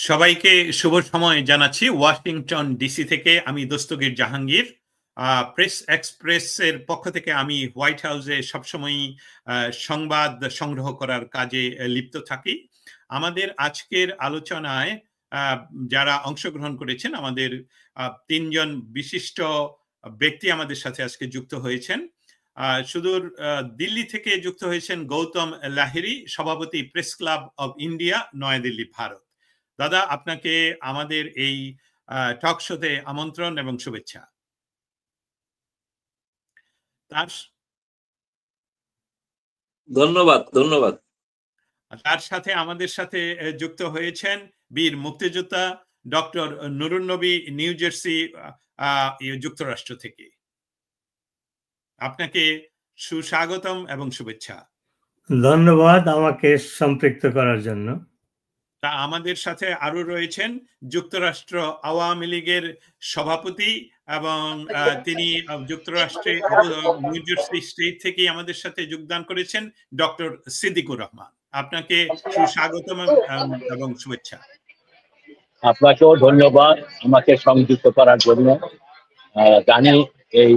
সবাইকে শুভ সময় জানাচ্ছি ওয়াশিংটন ডিসি থেকে। আমি দস্তগীর জাহাঙ্গীর। প্রেস এক্সপ্রেসের পক্ষ থেকে আমি হোয়াইট হাউসে সবসময়ই সংবাদ সংগ্রহ করার কাজে লিপ্ত থাকি। আমাদের আজকের আলোচনায় যারা অংশগ্রহণ করেছেন, আমাদের তিনজন বিশিষ্ট ব্যক্তি আমাদের সাথে আজকে যুক্ত হয়েছেন। সুদূর দিল্লি থেকে যুক্ত হয়েছেন গৌতম লাহিড়ী, সভাপতি press club of India, New Delhi, Bharat. দাদা, আপনাকে আমাদের এই টক শোতে আমন্ত্রণ এবং শুভেচ্ছা। ধন্যবাদ ধন্যবাদ। তার সাথে আমাদের সাথে যুক্ত হয়েছেন বীর মুক্তিযোদ্ধা ডক্টর নুরুন নবী, নিউ জার্সি, যুক্তরাষ্ট্র থেকে। আপনাকে সুস্বাগতম এবং শুভেচ্ছা। ধন্যবাদ আমাকে সম্পৃক্ত করার জন্য। তা আমাদের সাথে আরো রয়েছেন যুক্তরাষ্ট্র আওয়ামী লীগের সভাপতি এবং তিনি যুক্তরাষ্ট্রে নিউ জার্সি স্টেট থেকে আমাদের সাথে যোগদান করেছেন ডক্টর সিদ্দিকুর রহমান। আপনাকে সুস্বাগতম এবং শুভেচ্ছা। আপনাকেও ধন্যবাদ আমাকে সংযুক্ত করার জন্য। জানি এই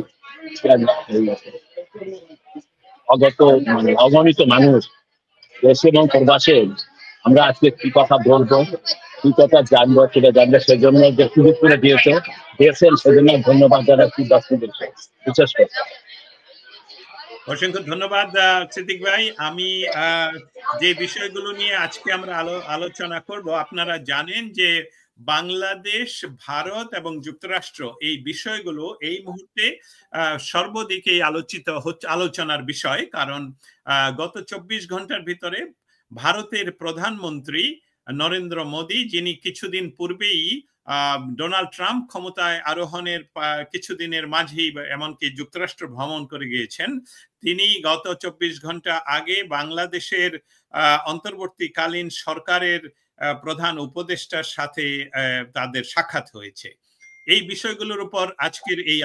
অগণিত মানুষ দেশে এবং প্রবাসে আমরা আজকে কি কথা বলবো, কি কথা জানবো, সেটা জানবে, সেজন্য যে সুযোগ করে দিয়েছেন সেজন্য ধন্যবাদ জানাচ্ছি দর্শকদেরকে বিশেষ করে। অসংখ্য ধন্যবাদ সিদ্দিক ভাই। আমি যে বিষয়গুলো নিয়ে আজকে আমরা আলোচনা করব, আপনারা জানেন যে বাংলাদেশ, ভারত এবং যুক্তরাষ্ট্র এই বিষয়গুলো এই মুহূর্তে সর্বদিকে আলোচনার বিষয়। কারণ গত 24 ঘন্টার ভিতরে ভারতের প্রধানমন্ত্রী নরেন্দ্র মোদী, যিনি কিছুদিন পূর্বেই ডোনাল্ড ট্রাম্প ক্ষমতায় আরোহণের কিছুদিনের মাঝেই এমনকি যুক্তরাষ্ট্র ভ্রমণ করে গিয়েছেন, তিনি গত 24 ঘন্টা আগে বাংলাদেশের অন্তর্বর্তীকালীন সরকারের প্রধান উপদেষ্টার সাথে তাদের সাক্ষাৎ হয়েছে। এই বিষয়গুলোর উপর আজকের এই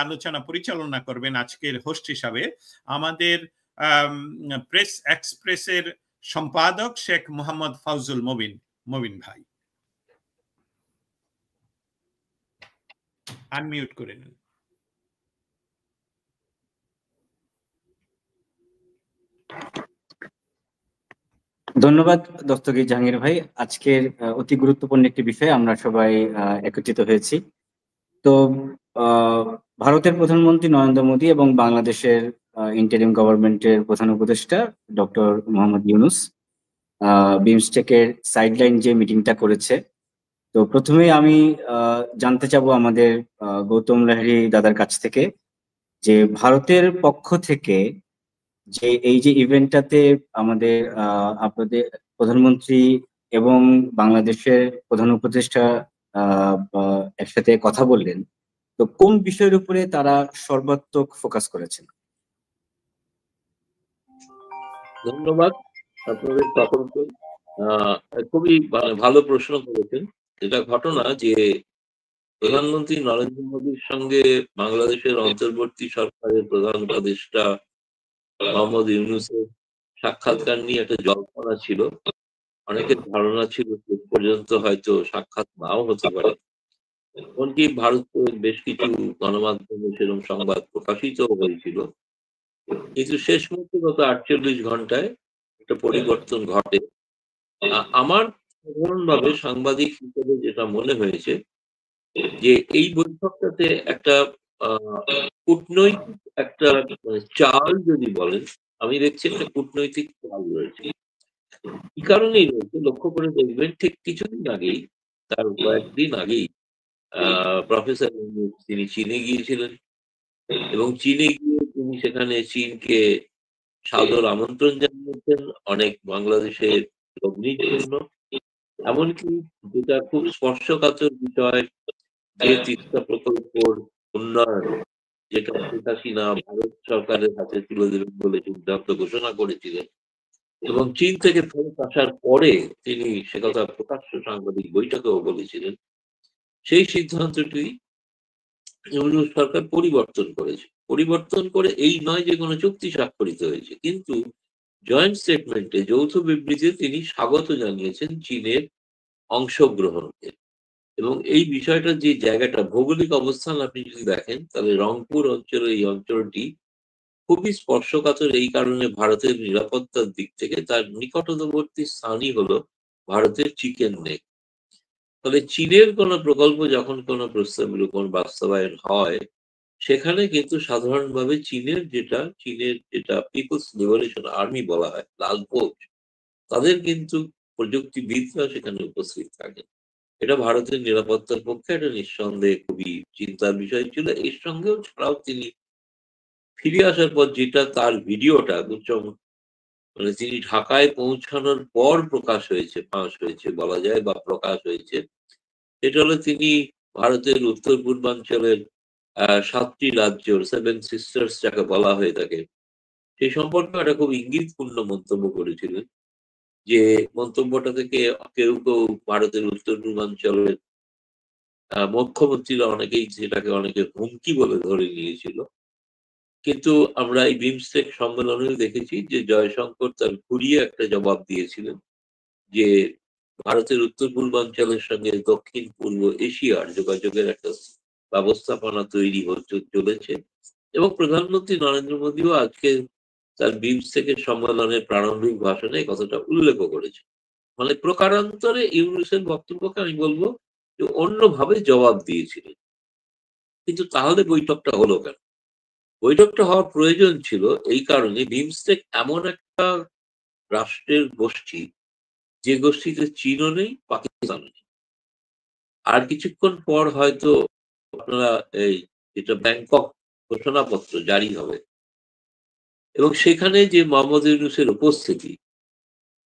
আলোচনা পরিচালনা করবেন আজকের হোস্ট হিসাবে আমাদের প্রেস এক্সপ্রেসের সম্পাদক শেখ মোহাম্মদ ফাউজুল মবিন ভাই। আনমিউট করে নিন। ধন্যবাদ দস্তগীর জাহাঙ্গীর ভাই। আজকের অতি গুরুত্বপূর্ণ একটি বিষয়ে আমরা সবাই একত্রিত হয়েছি। তো ভারতের প্রধানমন্ত্রী নরেন্দ্র মোদী এবং বাংলাদেশের ইন্টারিম গভর্নমেন্টের প্রধান উপদেষ্টা ডক্টর মোহাম্মদ ইউনুস বিমস্টেকের সাইডলাইন যে মিটিংটা করেছে, তো প্রথমে আমি জানতে চাবো আমাদের গৌতম লাহিড়ী দাদার কাছ থেকে যে ভারতের পক্ষ থেকে যে এই যে ইভেন্টটাতে আমাদের আপনাদের প্রধানমন্ত্রী এবং বাংলাদেশের প্রধান উপদেষ্টা একসাথে কথা বললেন, তো কোন বিষয়ের উপরে তারা সর্বাত্মক ফোকাস করেছেন? ধন্যবাদ আপনাদের সকলকে। খুবই ভালো প্রশ্ন করেছেন। এটা ঘটনা যে প্রধানমন্ত্রী নরেন্দ্র মোদীর সঙ্গে বাংলাদেশের অন্তর্বর্তী সরকারের প্রধান উপদেষ্টা মোহাম্মদ ইউনুসের সাক্ষাৎকার নিয়ে একটা জল্পনা ছিল। অনেকের ধারণা ছিল শেষ পর্যন্ত হয়তো সাক্ষাৎ নাও হতে পারে। এমনকি ভারতের বেশ কিছু গণমাধ্যমে সেরকম সংবাদ প্রকাশিত হয়েছিল, কিন্তু শেষ মুহূর্তে গত 48 ঘন্টায় একটা পরিবর্তন ঘটে। আমার সাধারণভাবে সাংবাদিক হিসেবে যেটা মনে হয়েছে যে এই বৈঠকটাতে একটা কূটনৈতিক একটা চাল যদি বলেন, আমি দেখছি একটা কূটনৈতিক চাল রয়েছে। কি কারণেই রয়েছে লক্ষ্য করে দেখবেন, ঠিক কিছুদিন আগেই, তার কয়েকদিন আগেই প্রফেসর তিনি চীনে গিয়েছিলেন এবং চীনে গিয়ে তিনি সেখানে চীনকে সাদর আমন্ত্রণ জানিয়েছেন অনেক বাংলাদেশের লগ্নির জন্য। এমনকি যেটা খুব স্পর্শকাতর বিষয়, যে তিস্তা প্রকল্পের উন্নয়ন যেটা শেখ হাসিনা ভারত সরকারের হাতে তুলে দেবেন বলে সিদ্ধান্ত ঘোষণা করেছিলেন এবং চীন থেকে ফেরত আসার পরে তিনি সে কথা প্রকাশ্য সাংবাদিক বৈঠকেও বলেছিলেন, সেই সিদ্ধান্তটি ইউনূস সরকার পরিবর্তন করে এই নয় যে কোনো চুক্তি স্বাক্ষরিত হয়েছে, কিন্তু জয়েন্ট স্টেটমেন্টে, যৌথ বিবৃতিতে তিনি স্বাগত জানিয়েছেন চীনের অংশগ্রহণকে। এবং এই বিষয়টা যে জায়গাটা ভৌগোলিক অবস্থান আপনি যদি দেখেন তাহলে রংপুর অঞ্চলের এই অঞ্চলটি খুবই স্পর্শকাতর এই কারণে ভারতের নিরাপত্তার দিক থেকে তার নিকটবর্তী স্থানই হলো ভারতের চিকেন নেক। ফলে চীনের কোনো প্রকল্প যখন কোনো প্রস্তাবের উপর বাস্তবায়ন হয় সেখানে কিন্তু সাধারণভাবে চীনের যেটা পিপলস লিবারেশন আর্মি বলা হয়, লাল ফৌজ, তাদের কিন্তু প্রযুক্তিবিদরা সেখানে উপস্থিত থাকে। এটা ভারতের নিরাপত্তার পক্ষে এটা নিঃসন্দেহে খুবই চিন্তার বিষয় ছিল। এর সঙ্গেও ছাড়াও তিনি ফিরে আসার পর যেটা তার ভিডিওটা মানে তিনি ঢাকায় পৌঁছানোর পর ফাঁস হয়েছে বলা যায় বা প্রকাশ হয়েছে, এটা হলো তিনি ভারতের উত্তর পূর্বাঞ্চলের 7টি রাজ্য, 7 সিস্টার্স যাকে বলা হয়ে থাকে, সেই সম্পর্কে একটা খুব ইঙ্গিতপূর্ণ মন্তব্য করেছিলেন। যে মন্তব্যটা থেকে কেউ কেউ ভারতের উত্তর পূর্বাঞ্চলের মুখ্যমন্ত্রীরা অনেকে হুমকি বলে ধরে নিয়েছিল। কিন্তু আমরা এই বিমস্টেক সম্মেলনেও দেখেছি যে জয়শঙ্কর তার ঘুরিয়ে একটা জবাব দিয়েছিলেন যে ভারতের উত্তর পূর্বাঞ্চলের সঙ্গে দক্ষিণ পূর্ব এশিয়ার যোগাযোগের একটা ব্যবস্থাপনা তৈরি চলেছে। এবং প্রধানমন্ত্রী নরেন্দ্র মোদীও আজকে তার বিমস্টেকের সম্মেলনের প্রারম্ভিক ভাষণে এই কথাটা উল্লেখ করেছে। মানে প্রকারান্তরে ইউনূসের বক্তব্যকে আমি বলবো যে অন্যভাবে জবাব দিয়েছিলেন। কিন্তু তাহলে বৈঠকটা হলো কেন? বৈঠকটা হওয়ার প্রয়োজন ছিল এই কারণে বিমস্টেক এমন একটা রাষ্ট্রের গোষ্ঠী যে গোষ্ঠীতে চীনও নেই, পাকিস্তান নেই। আর কিছুক্ষণ পর হয়তো আপনারা এই যেটা ব্যাংকক ঘোষণাপত্র জারি হবে এবং সেখানে যে মোহাম্মদ ইউনূসের উপস্থিতি,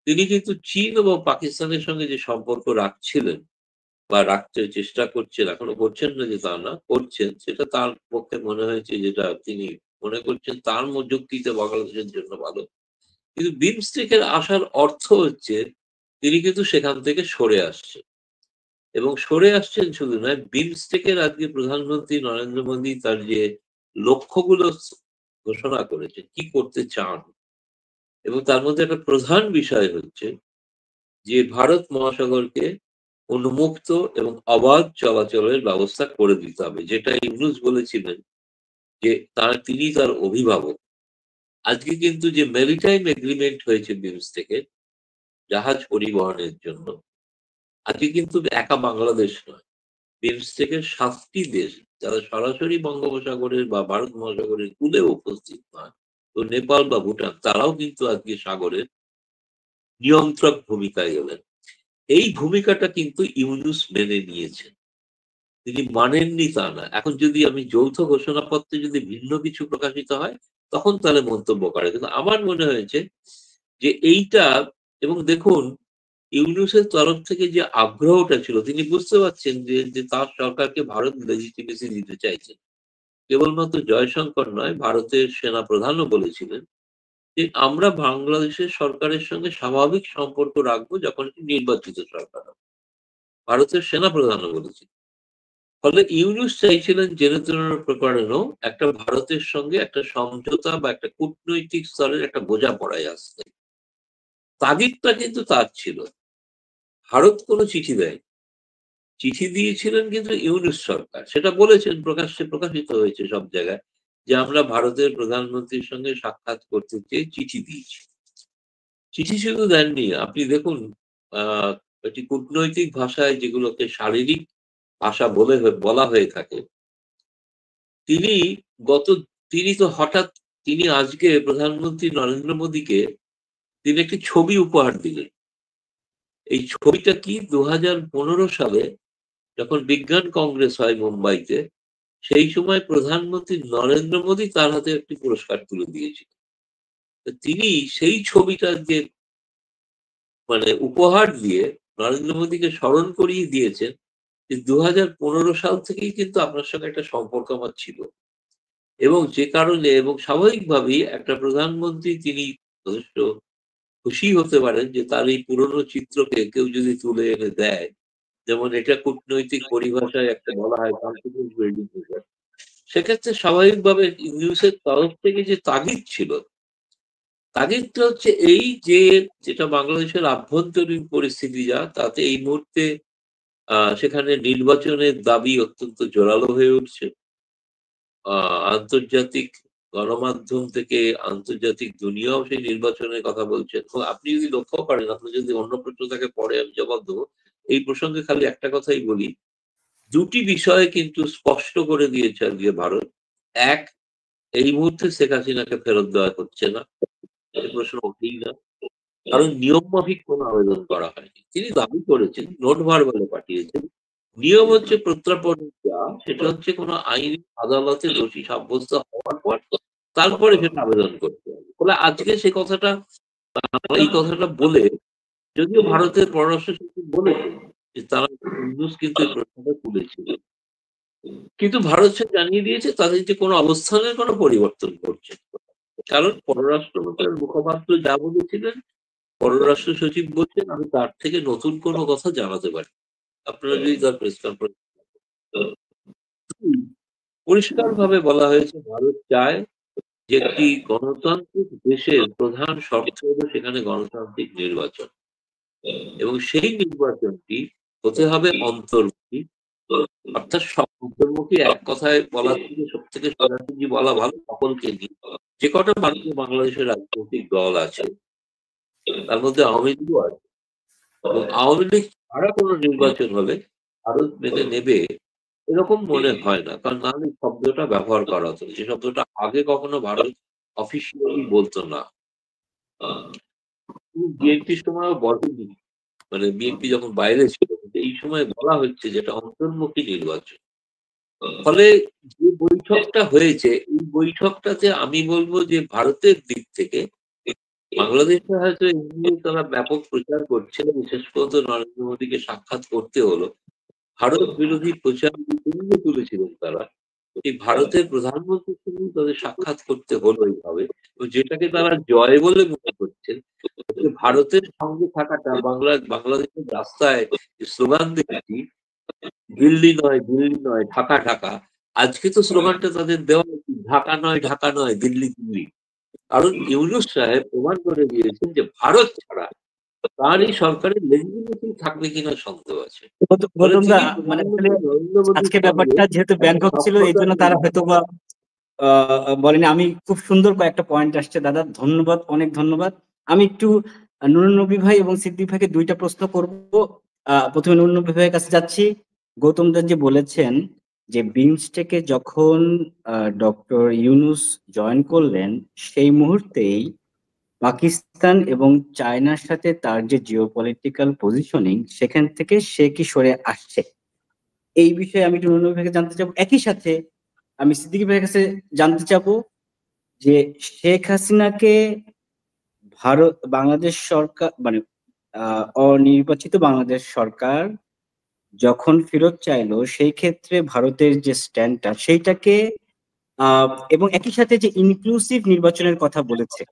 তিনি কিন্তু চীন এবং পাকিস্তানের সঙ্গে যে সম্পর্ক রাখছিলেন বা রাখতে চেষ্টা করছেন, এখনো করছেন না যে তা না, করছেন, সেটা তার পক্ষে মনে হয়েছে, যেটা তিনি মনে করছেন তার যুক্তিতে বাংলাদেশের জন্য ভালো। কিন্তু বিমস্টেকের আসার অর্থ হচ্ছে তিনি কিন্তু সেখান থেকে সরে আসছেন। এবং সরে আসছেন শুধু নয়, বিমস্টেকের আজকে প্রধানমন্ত্রী নরেন্দ্র মোদী তার যে লক্ষ্যগুলো ঘোষণা করেছেন, কি করতে চান, এবং তার মধ্যে একটা প্রধান বিষয় হচ্ছে যে ভারত মহাসাগরকে উন্মুক্ত এবং অবাধ চলাচলের ব্যবস্থা করে দিতে হবে, যেটা ইউনূস বলেছিলেন যে তিনি তার অভিভাবক। আজকে কিন্তু যে মেরিটাইম এগ্রিমেন্ট হয়েছে বিমস্টেকের জাহাজ পরিবহনের জন্য, আজকে কিন্তু একা বাংলাদেশ নয়, বিমস্টেকের 7টি দেশ যারা সরাসরি বঙ্গোপসাগরের বা ভারত মহাসাগরের কূলে উপস্থিত নয়, তো নেপাল বা ভুটান, তারাও কিন্তু আজকে সাগরের নিয়ন্ত্রক ভূমিকায় এলেন। এই ভূমিকাটা কিন্তু ইউনূস মেনে নিয়েছেন। তিনি মানেননি তা না। এখন যদি আমি যৌথ ঘোষণাপত্রে যদি ভিন্ন কিছু প্রকাশিত হয় তখন তাহলে মন্তব্য করে, কিন্তু আমার মনে হয়েছে যে এইটা, এবং দেখুন ইউনূসের তরফ থেকে যে আগ্রহটা ছিল, তিনি বুঝতে পারছেন যে তার সরকারকে ভারত লেজিটিমেসি দিতে চাইছেন। কেবলমাত্র জয়শঙ্কর নয়, ভারতের সেনা প্রধানও বলেছিলেন যে আমরা বাংলাদেশের সরকারের সঙ্গে স্বাভাবিক সম্পর্ক রাখবো যখন একটি নির্বাচিত সরকার হবে। ভারতের সেনা প্রধানও বলেছিলেন। ফলে ইউনূস চাইছিলেন জেনে প্রকারেও একটা ভারতের সঙ্গে একটা সমঝোতা বা একটা কূটনৈতিক স্তরের একটা বোঝাপড়ায় আসতে। তাগিদটা কিন্তু তার ছিল। ভারত কোনো চিঠি দেয়, চিঠি দিয়েছিলেন কিন্তু ইউনূস সরকার। সেটা বলেছেন, প্রকাশ্যে প্রকাশিত হয়েছে সব জায়গায়, যে আমরা ভারতের প্রধানমন্ত্রীর সঙ্গে সাক্ষাৎ করতে চেয়ে চিঠি দিয়েছি। চিঠি শুধু দেননি, আপনি দেখুন একটি কূটনৈতিক ভাষায় যেগুলোকে শারীরিক ভাষা বলা হয়ে থাকে, তিনি আজকে প্রধানমন্ত্রী নরেন্দ্র মোদীকে তিনি একটি ছবি উপহার দিলেন। এই ছবিটা কি, 2015 সালে যখন বিজ্ঞান কংগ্রেস হয় মুম্বাইতে, সেই সময় প্রধানমন্ত্রী নরেন্দ্র মোদী তার হাতে একটি পুরস্কার তুলে দিয়েছিলেন। তিনি সেই ছবিটা যে মানে উপহার দিয়ে নরেন্দ্র মোদীকে স্মরণ করিয়ে দিয়েছেন যে 2015 সাল থেকেই কিন্তু আপনার সঙ্গে একটা সম্পর্ক আমার ছিল। এবং যে কারণে, এবং স্বাভাবিকভাবেই একটা প্রধানমন্ত্রী তিনি যথেষ্ট খুশি হতে পারেন যে তার এই পুরনো চিত্রকে কেউ যদি তুলে এনে দেয়, যেমন এটা কূটনৈতিক পরিভাষায় একটা বলা হয় কনফিডেন্স বিল্ডিং, সেক্ষেত্রে স্বাভাবিকভাবে ইউনূসের তরফ থেকে যে তাগিদ ছিল তাগিদটা হচ্ছে এই যে যেটা বাংলাদেশের আভ্যন্তরীণ পরিস্থিতি যা, তাতে এই মুহূর্তে সেখানে নির্বাচনের দাবি অত্যন্ত জোরালো হয়ে উঠছে। আন্তর্জাতিক গণমাধ্যম থেকে আন্তর্জাতিক দুনিয়াও সেই নির্বাচনের কথা বলছেন। আপনি যদি লক্ষ্য করেন, আপনি যদি অন্য প্রশ্ন থাকে পরে আমি জবাব দেবো, এই প্রসঙ্গে খালি একটা কথাই বলি, দুটি বিষয়ে কিন্তু স্পষ্ট করে দিয়েছে আজকে ভারত। এক, এই মুহূর্তে শেখ হাসিনাকে ফেরত দেওয়া হচ্ছে না, এই প্রশ্ন ওঠেই না, কারণ নিয়ম মাফিক কোনো আবেদন করা হয়নি। তিনি দাবি করেছেন, নোট ভার্বালে পাঠিয়েছেন, নিয়ম হচ্ছে প্রত্যাপন যা, সেটা হচ্ছে কোনো আইনি আদালতে দোষী সাব্যস্ত হওয়ার পর তারপরে সেটা আবেদন করতে হবে। ফলে আজকে সে কথাটা, এই কথাটা বলে, যদিও ভারতের পররাষ্ট্র সচিব বলেছেন যে তারা কিন্তু এই প্রশ্নটা তুলেছিল, কিন্তু ভারত সে জানিয়ে দিয়েছে তাদের যে কোনো অবস্থানের কোনো পরিবর্তন করছে, কারণ পররাষ্ট্র মন্ত্রণালয়ের মুখপাত্র যা বলেছিলেন, পররাষ্ট্র সচিব বলছেন আমি তার থেকে নতুন কোনো কথা জানাতে পারি। আপনারা যদি তার প্রেস কনফারেন্স, পরিষ্কার ভাবে বলা হয়েছে ভারত চায় যে একটি গণতান্ত্রিক দেশের প্রধান শর্ত হলো সেখানে গণতান্ত্রিক নির্বাচন, এবং সেই নির্বাচনটি হতে হবে অন্তর্মুখী, অর্থাৎ সব অন্তর্মুখী এক কথায় বলা থেকে সব থেকে সোজাসুজি বলা ভালো, সকলকে নিয়ে। যে কটা বাংলাদেশের রাজনৈতিক দল আছে তার মধ্যে আওয়ামী লীগও আছে, এবং আওয়ামী লীগ ছাড়া কোনো নির্বাচন হলে ভারত মেনে নেবে এরকম মনে হয় না, কারণ নাহলে শব্দটা ব্যবহার করা হতো, যে শব্দটা আগে কখনো ভারত অফিসিয়ালি বলতো না। বিএনপির সময়ও বলেনি, মানে বিএনপি যখন বাইরে ছিল, এই সময় বলা হচ্ছে যেটা অন্তর্মুখী নির্বাচন। ফলে যে বৈঠকটা হয়েছে, এই বৈঠকটাতে আমি বলবো যে ভারতের দিক থেকে বাংলাদেশে হয়তো এমনি তারা ব্যাপক প্রচার করছে, বিশেষ করে নরেন্দ্র মোদীকে সাক্ষাৎ করতে হলো, ভারত বিরোধী প্রচার তুলেছিলেন তারা, এই ভারতের প্রধানমন্ত্রীর সঙ্গে তাদের সাক্ষাৎ করতে হলো এইভাবে, যেটাকে তারা জয় বলে মনে করছেন। ভারতের সঙ্গে থাকাটা বাংলাদেশের রাস্তায় স্লোগান দেখেছি, দিল্লি নয় দিল্লি নয় ঢাকা ঢাকা, আজকে তো স্লোগানটা তাদের দেওয়া ঢাকা নয় ঢাকা নয় দিল্লি দিল্লি, কারণ ইউনূস সাহেব প্রমাণ করে দিয়েছেন যে ভারত ছাড়া তার এই সরকারের লেজিটিমেসি থাকবে কিনা সন্দেহ আছে। আজকে ব্যাপারটা যেহেতু ব্যাংকক ছিল, এই জন্য তারা হয়তো বা বলেনি। আমি খুব সুন্দর কয়েকটা পয়েন্ট আসছে দাদা, ধন্যবাদ, অনেক ধন্যবাদ। আমি একটু নুরুন্নবী ভাই এবং সিদ্দিক ভাইকে দুইটা প্রশ্ন করব। প্রথমে নুরুন্নবী ভাইয়ের কাছে যাচ্ছি। গৌতম দা যে বলেছেন যে বিমস্টেকে যখন ডক্টর ইউনূস জয়েন করলেন, সেই মুহূর্তেই পাকিস্তান এবং চায়নার সাথে তার যে জিওপলিটিক্যাল পজিশনিং, সেখান থেকে সে কি সরে আসছে, এই বিষয়ে আমি একটু নুরুন্নবী ভাইকে জানতে চাবো। একই সাথে আমি সিদ্দিক ভাইয়ের কাছে জানতে চাবো যে শেখ হাসিনাকে বাংলাদেশ সরকার, মানে অনির্বাচিত বাংলাদেশ সরকার যখন ফেরত চাইলো, সেই ক্ষেত্রে ভারতের যে স্ট্যান্ডটা সেইটাকে এবং একই সাথে যে ইনক্লুসিভ নির্বাচনের কথা বলেছে,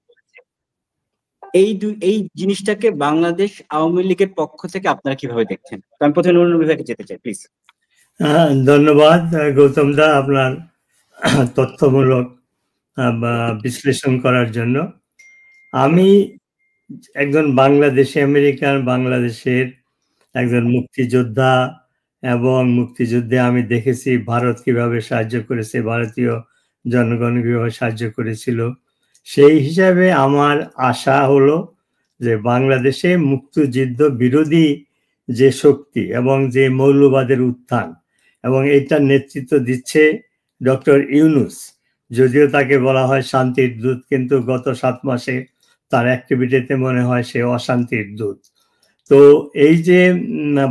এই জিনিসটাকে বাংলাদেশ আওয়ামী লীগের পক্ষ থেকে আপনারা কিভাবে দেখছেন? আমি প্রথমে নুরুন্নবী ভাইকে যেতে চাই, প্লিজ। ধন্যবাদ গৌতম দা আপনার তথ্যমূলক বিশ্লেষণ করার জন্য। আমি একজন বাংলাদেশি আমেরিকান, বাংলাদেশের একজন মুক্তিযোদ্ধা, এবং মুক্তিযুদ্ধে আমি দেখেছি ভারত কিভাবে সাহায্য করেছে, ভারতীয় জনগণ কিভাবে সাহায্য করেছিল। সেই হিসাবে আমার আশা হলো যে বাংলাদেশে মুক্তিযুদ্ধ বিরোধী যে শক্তি এবং যে মৌলবাদের উত্থান, এবং এইটার নেতৃত্ব দিচ্ছে ডক্টর ইউনূস। যদিও তাকে বলা হয় শান্তির দূত, কিন্তু গত 7 মাসে তার অ্যাক্টিভিটিতে মনে হয় সে অশান্তির দূত। তো এই যে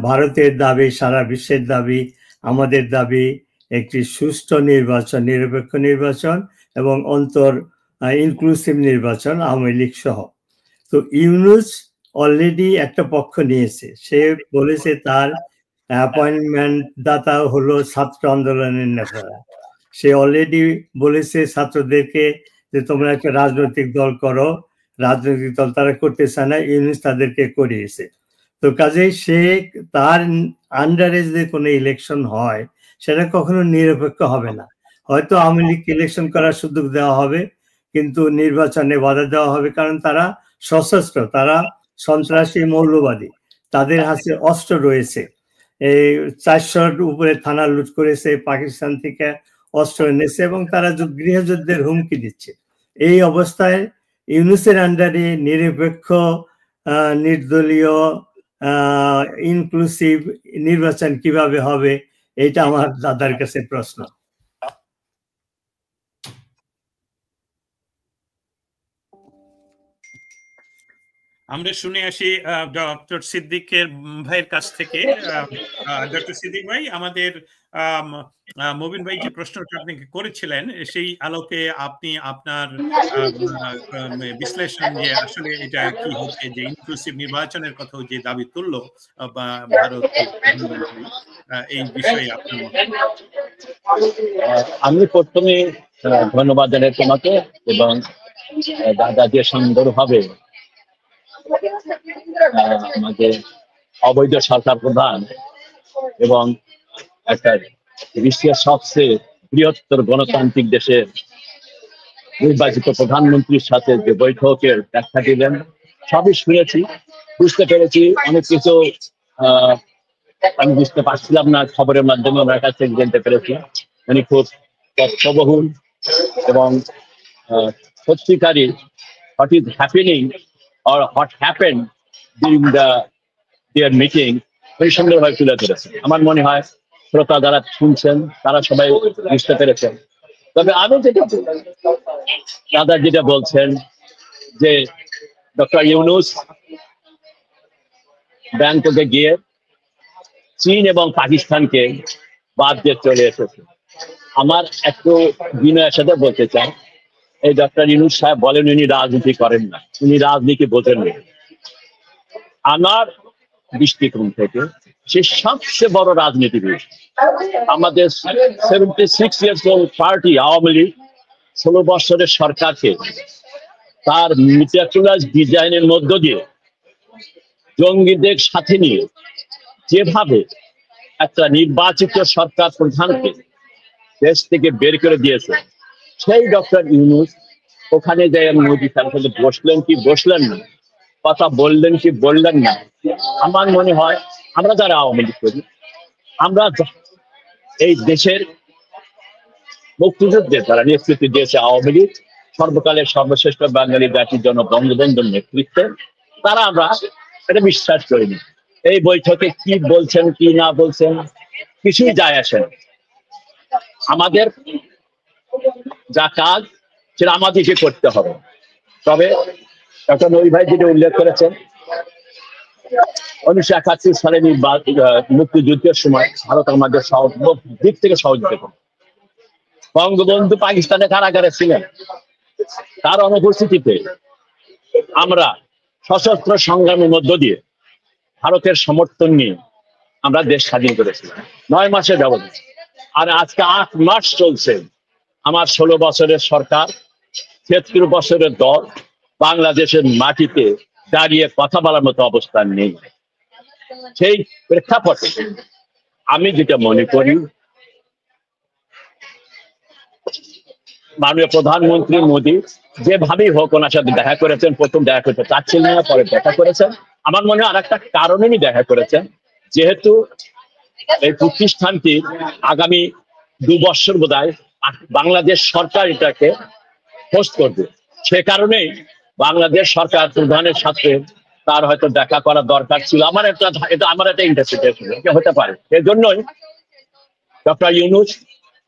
ভারতের দাবি, সারা বিশ্বের দাবি, আমাদের দাবি একটি সুষ্ঠু নির্বাচন, নিরপেক্ষ নির্বাচন এবং ইনক্লুসিভ নির্বাচন আওয়ামী লীগ সহ। তো ইউনূস অলরেডি একটা পক্ষ নিয়েছে, সে বলেছে তার অ্যাপয়েন্টমেন্ট দাতা হলো ছাত্র আন্দোলনের নেতারা। সে অলরেডি বলেছে ছাত্রদেরকে যে তোমরা একটা রাজনৈতিক দল করো, রাজনৈতিক দল তারা করতে চায় না, ইউনূস তাদেরকে করিয়েছে। তো কাজেই সে তার আন্ডারে যে কোনো ইলেকশন হয় সেটা কখনো নিরপেক্ষ হবে না। হয়তো আওয়ামী লীগ ইলেকশন করার সুযোগ দেওয়া হবে, কিন্তু নির্বাচনে বাধা দেওয়া হবে, কারণ তারা সশস্ত্র, তারা সন্ত্রাসী, মৌলবাদী, তাদের হাতে অস্ত্র রয়েছে। এই 400-র উপরে থানা লুট করেছে, পাকিস্তান থেকে অস্ত্র এনেছে এবং তারা গৃহযুদ্ধের হুমকি দিচ্ছে। এই অবস্থায় ইউনূসের আন্ডারে নিরপেক্ষ, নির্দলীয়, ইনক্লুসিভ নির্বাচন কিভাবে হবে, এটা আমার দাদার কাছে প্রশ্ন। আমরা শুনে আসি ডক্টর সিদ্দিকের ভাইয়ের কাছ থেকে। ডক্টর সিদ্দিক ভাই, আমাদের মবিন ভাই যে প্রশ্নটা আপনাকে করেছিলেন সেই আলোকে আপনি আপনার বিশ্লেষণ, যে আসলে এটা কি হচ্ছে, যে ইনক্লুসিভ নির্বাচনের কথা যে দাবি তুললো বা ভারত প্রধানমন্ত্রী, এই বিষয়ে আপনার মত। আমি প্রথমে ধন্যবাদ জানাই তোমাকে এবং দাদা যে সুন্দরভাবে আমাদের অবৈধ সরকার প্রধান এবং একটা বিশ্বের সবচেয়ে বৃহত্তর গণতান্ত্রিক দেশের নির্বাচিত প্রধানমন্ত্রীর সাথে যে বৈঠকের ব্যাখ্যা দিলেন, সবই শুনেছি, বুঝতে পেরেছি। অনেক কিছু আমি বুঝতে পারছিলাম না, খবরের মাধ্যমে ওনার কাছ থেকে জানতে পেরেছি। উনি খুব তথ্যবহুল এবং সত্যিকারই what is happening or what happened during their meeting very সুন্দরভাবে তুলে ধরেছেন। আমার মনে হয় শ্রোতা যারা শুনছেন তারা সবাই বুঝতে পেরেছেন। তবে আমি যেটা বলছেন যে ডক্টর ইউনূস ব্যাংককে গিয়ে চীন এবং পাকিস্তানকে বাদ দিয়ে চলে এসেছে। আমার একটু বিনয়ের সাথে বলতে চাই, এই ডক্টর ইউনূস সাহেব বলেন উনি রাজনীতি করেন না, উনি রাজনীতি বোঝেন না। আমার দৃষ্টিকোণ থেকে সে সবচেয়ে বড় রাজনীতিবিদ। আমাদের 76 years old party Awami League 16 বছরের সরকারকে তার মিটিকুলাস ডিজাইনের মধ্য দিয়ে জঙ্গিদের সাথে নিয়ে যেভাবে একটা নির্বাচিত সরকার প্রধানকে দেশ থেকে বের করে দিয়েছে, সেই ডক্টর ইউনূস ওখানে যাই মোদী তার সাথে বসলেন কি বসলেন না, কথা বললেন কি বললেন না। আমার মনে হয় আমরা যারা আওয়ামী লীগ করি, আমরা এই দেশের মুক্তিযুদ্ধে তারা নেতৃত্ব দিয়েছে আওয়ামী লীগ, সর্বকালের সর্বশ্রেষ্ঠ বাঙালি জাতির জন্য বঙ্গবন্ধুর নেতৃত্বে, তারা আমরা এটা বিশ্বাস করিনি। এই বৈঠকে কি বলছেন কি না বলছেন কিছুই যায় আসে না। আমাদের যা কাজ সেটা আমাদেরকে করতে হবে। তবে ডক্টর নবী ভাই যেটা উল্লেখ করেছেন, 1971 সালে মুক্তিযুদ্ধের সময় ভারত আমাদের দিক থেকে সহযোগিতা করে। বঙ্গবন্ধু পাকিস্তানে কারাগারে ছিলেন, তার অনুপস্থিতিতে আমরা সশস্ত্র সংগ্রামের মধ্য দিয়ে ভারতের সমর্থন নিয়ে আমরা দেশ স্বাধীন করেছিলাম 9 মাসের ব্যবধান। আর আজকে 8 মাস চলছে আমার 16 বছরের সরকার, 76 বছরের দল বাংলাদেশের মাটিতে দাঁড়িয়ে কথা বলার মতো অবস্থান নেই। সেই প্রেক্ষাপটে আমি যেটা মনে করি, মাননীয় প্রধানমন্ত্রী মোদী যেভাবেই হোক ওনার সাথে দেখা করেছেন, প্রথম দেখা করতে চাচ্ছিলেন না, পরে দেখা করেছেন। আমার মনে হয় আর একটা কারণে দেখা করেছেন, যেহেতু এই প্রতিষ্ঠানটি আগামী 2 বছর বোধহয় বাংলাদেশ সরকার এটাকে হোস্ট করবে, সে কারণেই বাংলাদেশ সরকার প্রধানের সাথে তার হয়তো দেখা করা দরকার ছিল। আমার একটা ইন্টারপ্রিটেশন হতে পারে। এর জন্যই ডক্টর ইউনূস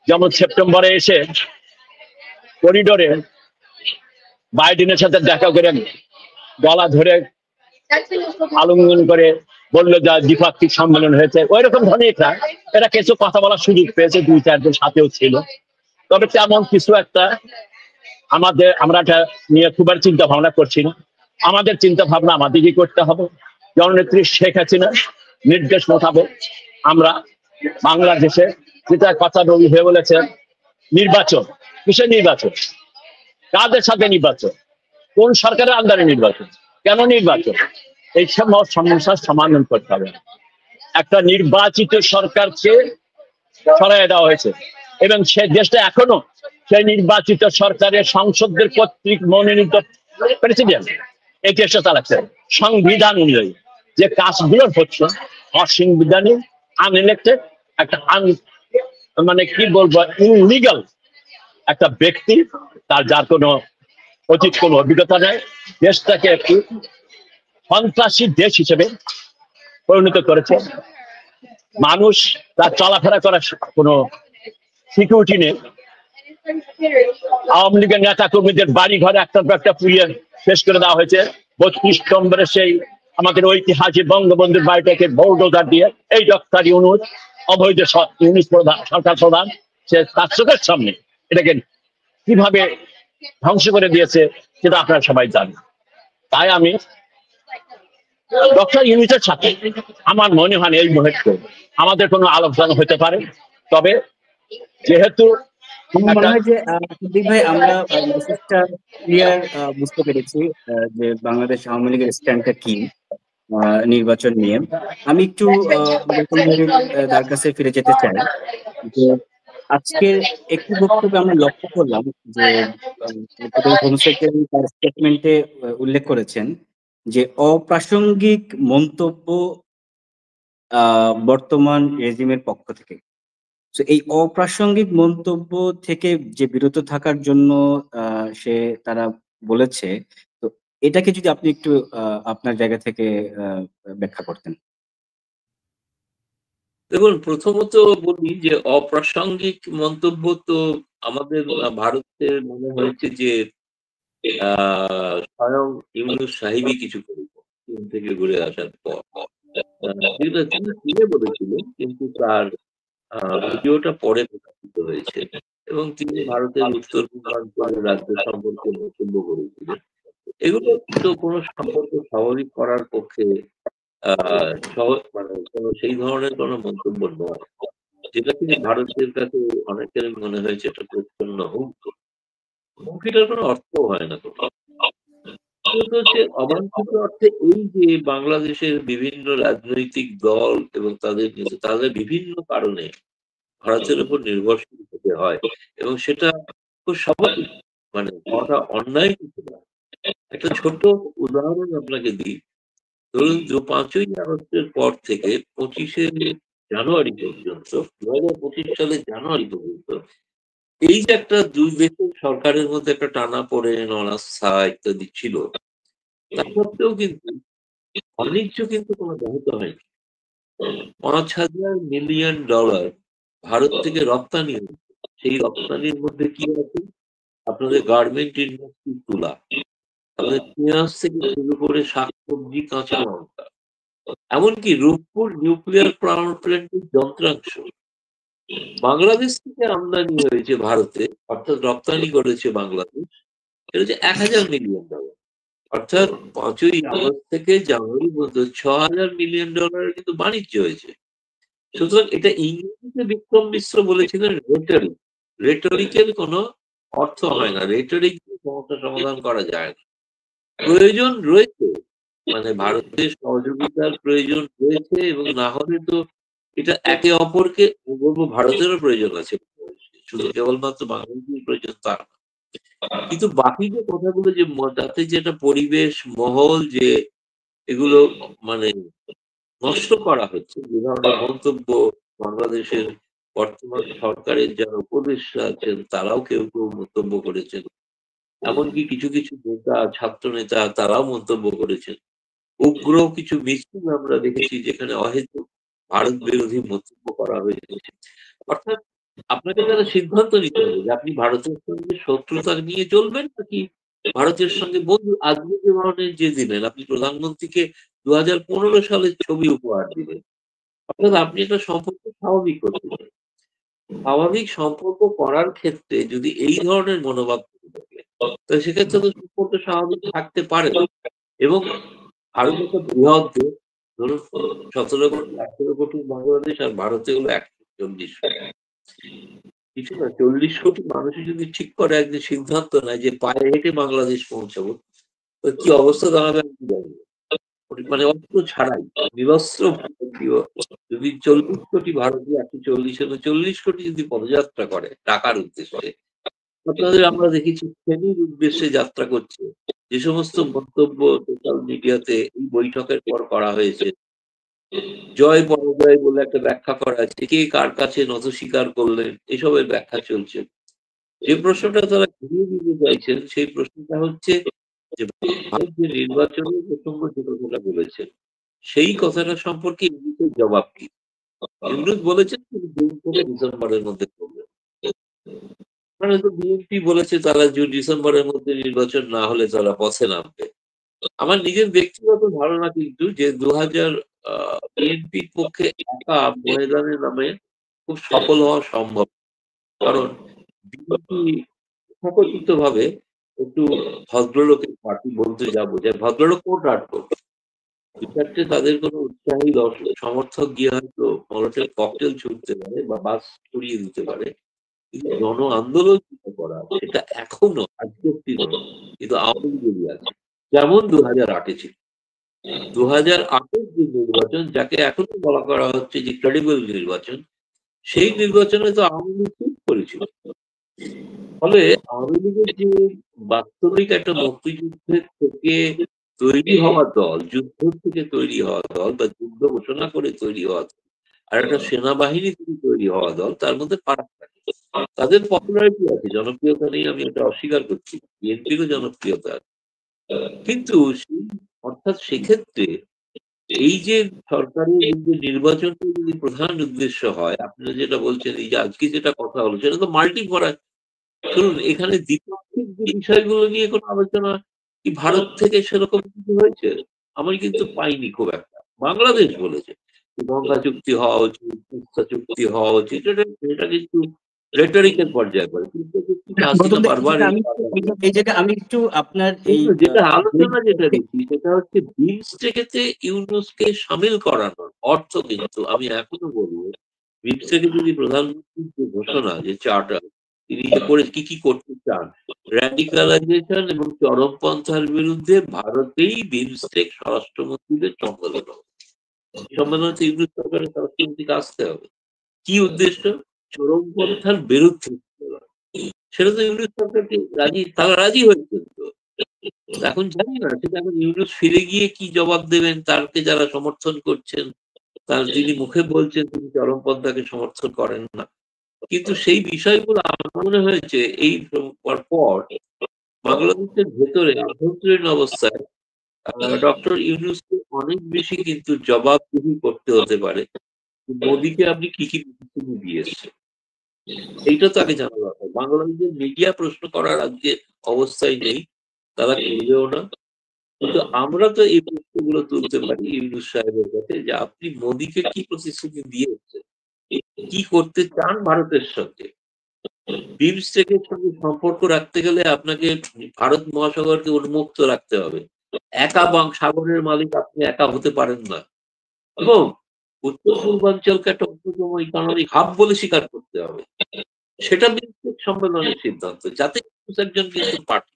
যেমন সেপ্টেম্বরে এসে করিডোরে বাইডেনের সাথে দেখা করে গলা ধরে আলিঙ্গন করে বললো যে দ্বিপাক্ষিক সম্মেলন হয়েছে, ওই রকম ধরনের এটা কিছু কথা বলার সুযোগ পেয়েছে, 2-4 জন সাথেও ছিল। তবে তেমন কিছু একটা আমরা এটা নিয়ে খুব আর চিন্তা ভাবনা করছি না। আমাদের চিন্তা ভাবনা আমাদেরই করতে হবে। জননেত্রী শেখ হাসিনা নির্দেশ মোতাবেক আমরা বাংলাদেশে যেটা কথা রবি হয়ে বলেছেন, নির্বাচন, কিসের নির্বাচন, কাদের সাথে নির্বাচন, কোন সরকারের আন্ডারে নির্বাচন, কেন নির্বাচন, এই সব সমস্যার সমাধান করতে হবে। একটা নির্বাচিত সরকারকে সরাই দেওয়া হয়েছে এবং সে দেশটা এখনো সেই নির্বাচিত সরকারের সংসদের কর্তৃক মনোনীত প্রেসিডেন্ট এই দেশটা চালাচ্ছেন সংবিধান অনুযায়ী। যে কাজগুলো হচ্ছে অসাংবিধানিক, আনইলেক্টেড, একটা মানে কি বলবো ইনলিগাল একটা ব্যক্তি, তার যার কোনো অতীত কোনো অভিজ্ঞতা নেই, দেশটাকে একটি সন্ত্রাসী দেশ হিসেবে পরিণত করেছে। মানুষ তার চলাফেরা করার কোনো সিকিউরিটি নেই। আওয়ামী লীগের নেতা কর্মীদের বাড়ি ঘরে একটার পর একটা পুড়িয়ে শেষ করে দেওয়া হয়েছে। 32 নম্বরে সেই আমাদের ঐতিহাসিক বঙ্গবন্ধুর বাড়িটাকে বোল্ডোজার দিয়ে এই ডক্টর ইউনূস, অবৈধ ইউনূস প্রধান, সরকার প্রধান, সে তার চোখের সামনে এটাকে কিভাবে ধ্বংস করে দিয়েছে সেটা আপনারা সবাই জানেন। তাই আমি ডক্টর ইউনূসের সাথে আমার মনে হয় এই মুহূর্তে আমাদের কোনো আলোচনা হতে পারে। তবে যেহেতু আমার মনে হয় যে সুদীপ ভাই আমরা মেসেজটা ক্লিয়ার বুঝতে পেরেছি যে বাংলাদেশ আওয়ামী লীগের স্ট্যান্ডটা কি নির্বাচন নিয়ে। আমি একটু তার কাছে ফিরে যেতে চাই যে আজকের একটি বক্তব্যে আমরা লক্ষ্য করলাম যে হোম সেক্রেটারি তার স্টেটমেন্টে উল্লেখ করেছেন যে অপ্রাসঙ্গিক মন্তব্য বর্তমান রেজিমের পক্ষ থেকে। এই অপ্রাসঙ্গিক মন্তব্য থেকে যে বিরত থাকার জন্য তারা বলেছে, তো এটাকে যদি আপনি একটু আপনার জায়গা থেকে ব্যাখ্যা করতেন। দেখুন, প্রথমত বলি যে অপ্রাসঙ্গিক মন্তব্য তো আমাদের ভারতের মনে হয়েছে যে স্বয়ং ইউনূস সাহেবই কিছু করেছে চীন থেকে ঘুরে আসার পর। তিনি বলেছিলেন, কিন্তু তার ভিডিওটা পরে প্রকাশিত হয়েছে এবং তিনি ভারতের উত্তর পূর্বাঞ্চলের রাজ্য সম্পর্কে মন্তব্য করেছিলেন। এগুলো তো কোনো সম্পর্ক স্বাভাবিক করার পক্ষে মানে সেই ধরনের কোনো মন্তব্য নয়, যেটা তিনি ভারতের কাছে অনেকের মনে হয়েছে এটা প্রচ্ছন্ন হুমকিটার কোনো অর্থ হয় না। হচ্ছে অবাঞ্ছিত অর্থে এই যে বাংলাদেশের বিভিন্ন রাজনৈতিক দল এবং তাদের বিভিন্ন কারণে ভারতের উপর নির্ভরশীল হতে হয় এবং সেটা খুব স্বাভাবিক, মানে হওয়াটা অন্যায় কিছু না। একটা ছোট উদাহরণ আপনাকে দিই। ধরুন 5ই আগস্টের পর থেকে 25শে জানুয়ারি পর্যন্ত, 2025 সালের জানুয়ারি পর্যন্ত এই যে একটা দুই দেশের সরকারের মধ্যে একটা টানাপোড়েন, অনাস্থা ইত্যাদি ছিল, তা সত্ত্বেও কিন্তু বাণিজ্য কিন্তু কোনো ব্যাহত হয়নি। $5,000 মিলিয়ন ভারত থেকে রপ্তানি হয়েছে। সেই রপ্তানির মধ্যে কি আছে? আপনাদের গার্মেন্ট ইন্ডাস্ট্রি তুলা, আপনাদের পেঁয়াজ থেকে শুরু করে শাকসবজি, কাঁচা লঙ্কা, এমনকি রূপপুর নিউক্লিয়ার পাওয়ার প্ল্যান্টের যন্ত্রাংশ বাংলাদেশ থেকে আমদানি হয়েছে ভারতে, অর্থাৎ রপ্তানি করেছে বাংলাদেশ, এটা হচ্ছে $1,000 মিলিয়ন। অর্থাৎ 5ই আগস্ট থেকে জানুয়ারি পর্যন্ত $6,000 মিলিয়ন কিন্তু বাণিজ্য হয়েছে। সুতরাং এটা ইংরেজিতে বিক্রম মিশ্র বলেছিলেন রেটরিক। রেটরিকের কোনো অর্থ হয় না, রেটরিক দিয়ে সমস্যা সমাধান করা যায় না। প্রয়োজন রয়েছে, মানে ভারতের সহযোগিতার প্রয়োজন রয়েছে, এবং না হলে তো এটা একে অপরকে বলবো ভারতেরও প্রয়োজন আছে, শুধু কেবলমাত্র বাংলাদেশের প্রয়োজন তা না। কিন্তু বাকি যে কথাগুলো যে তাতে যেটা পরিবেশ মহল যে এগুলো মানে নষ্ট করা হচ্ছে, যে ধরনের মন্তব্য বাংলাদেশের বর্তমান সরকারের যারা উপদেষ্টা আছেন তারাও কেউ কেউ মন্তব্য করেছেন, এমনকি কিছু কিছু নেতা, ছাত্র নেতা তারাও মন্তব্য করেছেন। উগ্র কিছু মিছিল আমরা দেখেছি যেখানে অহেতুক ভারত বিরোধী মন্তব্য করা হয়েছে। অর্থাৎ আপনাকে তারা সিদ্ধান্ত নিতে হবে যে আপনি ভারতের সঙ্গে শত্রুতা নিয়ে চলবেন নাকি ভারতের সঙ্গে বন্ধু। আজকে যে ধরনের যে দিলেন, আপনি প্রধানমন্ত্রীকে 2015 সালের ছবি উপহার দিলেন, অর্থাৎ আপনি একটা সম্পর্ক স্বাভাবিক করতে চান। স্বাভাবিক সম্পর্ক করার ক্ষেত্রে যদি এই ধরনের মনোভাব থাকে, তো সেক্ষেত্রে তো সম্পর্ক স্বাভাবিক থাকতে পারে না। এবং ভারত একটা বৃহৎ দেশ, ধরুন 17 কোটি 18 কোটি বাংলাদেশ, আর ভারতে হলো 140 কোটি। কিছু না, 40 কোটি মানুষই যদি ঠিক করে একদিন সিদ্ধান্ত নেয় যে পায়ে হেঁটে বাংলাদেশ পৌঁছাবো, তো কি অবস্থা দাঁড়াবে আমি জানি না। মানে অস্ত্র ছাড়াই নিরস্ত্র ভারতীয় যদি 40 কোটি ভারতীয় 140 কোটি যদি পদযাত্রা করে টাকার উদ্দেশ্যে, আপনাদের আমরা দেখেছি ফেনীর উদ্দেশ্যে যাত্রা করছে, যে সমস্ত মন্তব্য সোশ্যাল মিডিয়াতে এই বৈঠকের পর করা হয়েছে, জয় পরাজয় বলে একটা ব্যাখ্যা করা আছে, কে কার কাছে নত স্বীকার করলেন, এসবের ব্যাখ্যা চলছে। যে প্রশ্নটা তারা ঘুরিয়ে দিতে চাইছেন সেই প্রশ্নটা হচ্ছে যে ভারত যে নির্বাচনের প্রসঙ্গ যে কথাটা বলেছেন, সেই কথাটা সম্পর্কে ইউনুসের জবাব কি? ইউনুস বলেছেন জুন থেকে ডিসেম্বরের মধ্যে করবেন। মানে তো বিএনপি বলেছে তারা ডিসেম্বরের মধ্যে নির্বাচন না হলে তারা পথে নামবে। আমার নিজের ব্যক্তিগত ধারণা কিন্তু যে ২০০০ বিএনপির পক্ষে একা ময়দানে নামে খুব সফল হওয়া সম্ভব, কারণ বিএনপি সংগঠিত ভাবে একটু ভদ্রলোকের পার্টি বলতে যা বোঝায়, ভদ্রলোক কোট আর্ট করবে, বিচারতে তাদের কোনো উৎসাহী সমর্থক গিয়ে হয়তো মলটের ককটেল ছুটতে পারে বা বাস ছড়িয়ে দিতে পারে, কিন্তু জন আন্দোলন করা সেটা এখনো আজকের দিনে কিন্তু আওয়ামী লীগেরই আছে, যেমন ২০০৮ ছিল। ২০০৮-এর যে নির্বাচন, যাকে এখনো বলা করা হচ্ছে যে ক্রেডিবল নির্বাচন, সেই নির্বাচনে তো আওয়ামী লীগ চুপ করেছিল। ফলে আওয়ামী লীগের যে বাস্তবিক একটা মুক্তিযুদ্ধের থেকে তৈরি হওয়া দল, যুদ্ধ থেকে তৈরি হওয়া দল বা যুদ্ধ ঘোষণা করে তৈরি হওয়া দল, আর একটা সেনাবাহিনী থেকে তৈরি হওয়া দল, তার মধ্যে ফারাক থাকে। তাদের পপুলারিটি আছে, জনপ্রিয়তা নেই আমি এটা অস্বীকার করছি, বিএনপিরও জনপ্রিয়তা আছে, কিন্তু অর্থাৎ সেক্ষেত্রে এই যে সরকারের যে নির্বাচনটা যদি প্রধান উদ্দেশ্য হয়, আপনারা যেটা বলছেন এই যে আজকে যেটা কথা হলো সেটা তো মাল্টি ফরাক। শুনুন, এখানে দ্বিপাক্ষিক যে বিষয়গুলো নিয়ে কোনো আলোচনা কি ভারত থেকে সেরকম কিছু হয়েছে? আমি কিন্তু পাইনি খুব একটা। বাংলাদেশ বলেছে গঙ্গা চুক্তি হওয়া উচিত, তিস্তা চুক্তি হওয়া উচিত, এটা কিন্তু রেটরিকের পর্যায়ে পড়ে। তিস্তা চুক্তিটা হাসিনা বারবার এই জায়গায় আমি একটু আপনার এই যেটা আলোচনা যেটা দেখি সেটা হচ্ছে বিমস্টেকেতে ইউনুসকে সামিল করানোর অর্থ, কিন্তু আমি এখনো বলবো বিমস্টেকে যদি প্রধানমন্ত্রীর যে ঘোষণা, যে চার্টার তিনি যে করে কি করতে চান, র্যাডিকালাইজেশন এবং চরমপন্থার বিরুদ্ধে ভারতেই বিমস্টেক স্বরাষ্ট্রমন্ত্রীদের সম্মেলন হবে। সম্মেলনে ইউনুস সরকারের স্বরাষ্ট্রমন্ত্রীকে আসতে হবে। কি উদ্দেশ্য? চরমপন্থার বিরুদ্ধে। সেটা তো ইউনুস সরকারকে তারা রাজি হয়েছিল। তো এখন জানি না সেটা এখন ইউনুস ফিরে গিয়ে কি জবাব দেবেন, তারকে যারা সমর্থন করছেন, তার যিনি মুখে বলছেন তিনি চরমপন্থাকে সমর্থন করেন না, কিন্তু সেই বিষয়গুলো আমার মনে হয়েছে এই পর বাংলাদেশের ভেতরে আভ্যন্তরীণ অবস্থায় ডক্টর ইউনুসকে অনেক বেশি কিন্তু জবাবদিহি করতে হতে পারে। মোদীকে আপনি কি কি দিয়ে এসছেন এইটা তো আগে জানা দরকার। বাংলাদেশের মিডিয়া প্রশ্ন করার আজকে অবস্থায় নেই, তারা করবেও না, কিন্তু আমরা তো এই প্রশ্নগুলো তুলতে পারি ইউনুস সাহেবের কাছে যে আপনি মোদীকে কি প্রতিশ্রুতি দিয়েছেন, কি করতে চান ভারতের সঙ্গে। বিমস্টেকের সঙ্গে সম্পর্ক রাখতে গেলে আপনাকে ভারত মহাসাগরকে উন্মুক্ত রাখতে হবে। একা সাগরের মালিক আপনি একা হতে পারেন না, এবং উত্তর পূর্বাঞ্চলকে একটা অন্যতম ইকোনমিক হাব বলে স্বীকার করতে হবে। সেটা বিমস্টেক সম্মেলনের সিদ্ধান্ত, যাতে একজন কিন্তু পার্টি।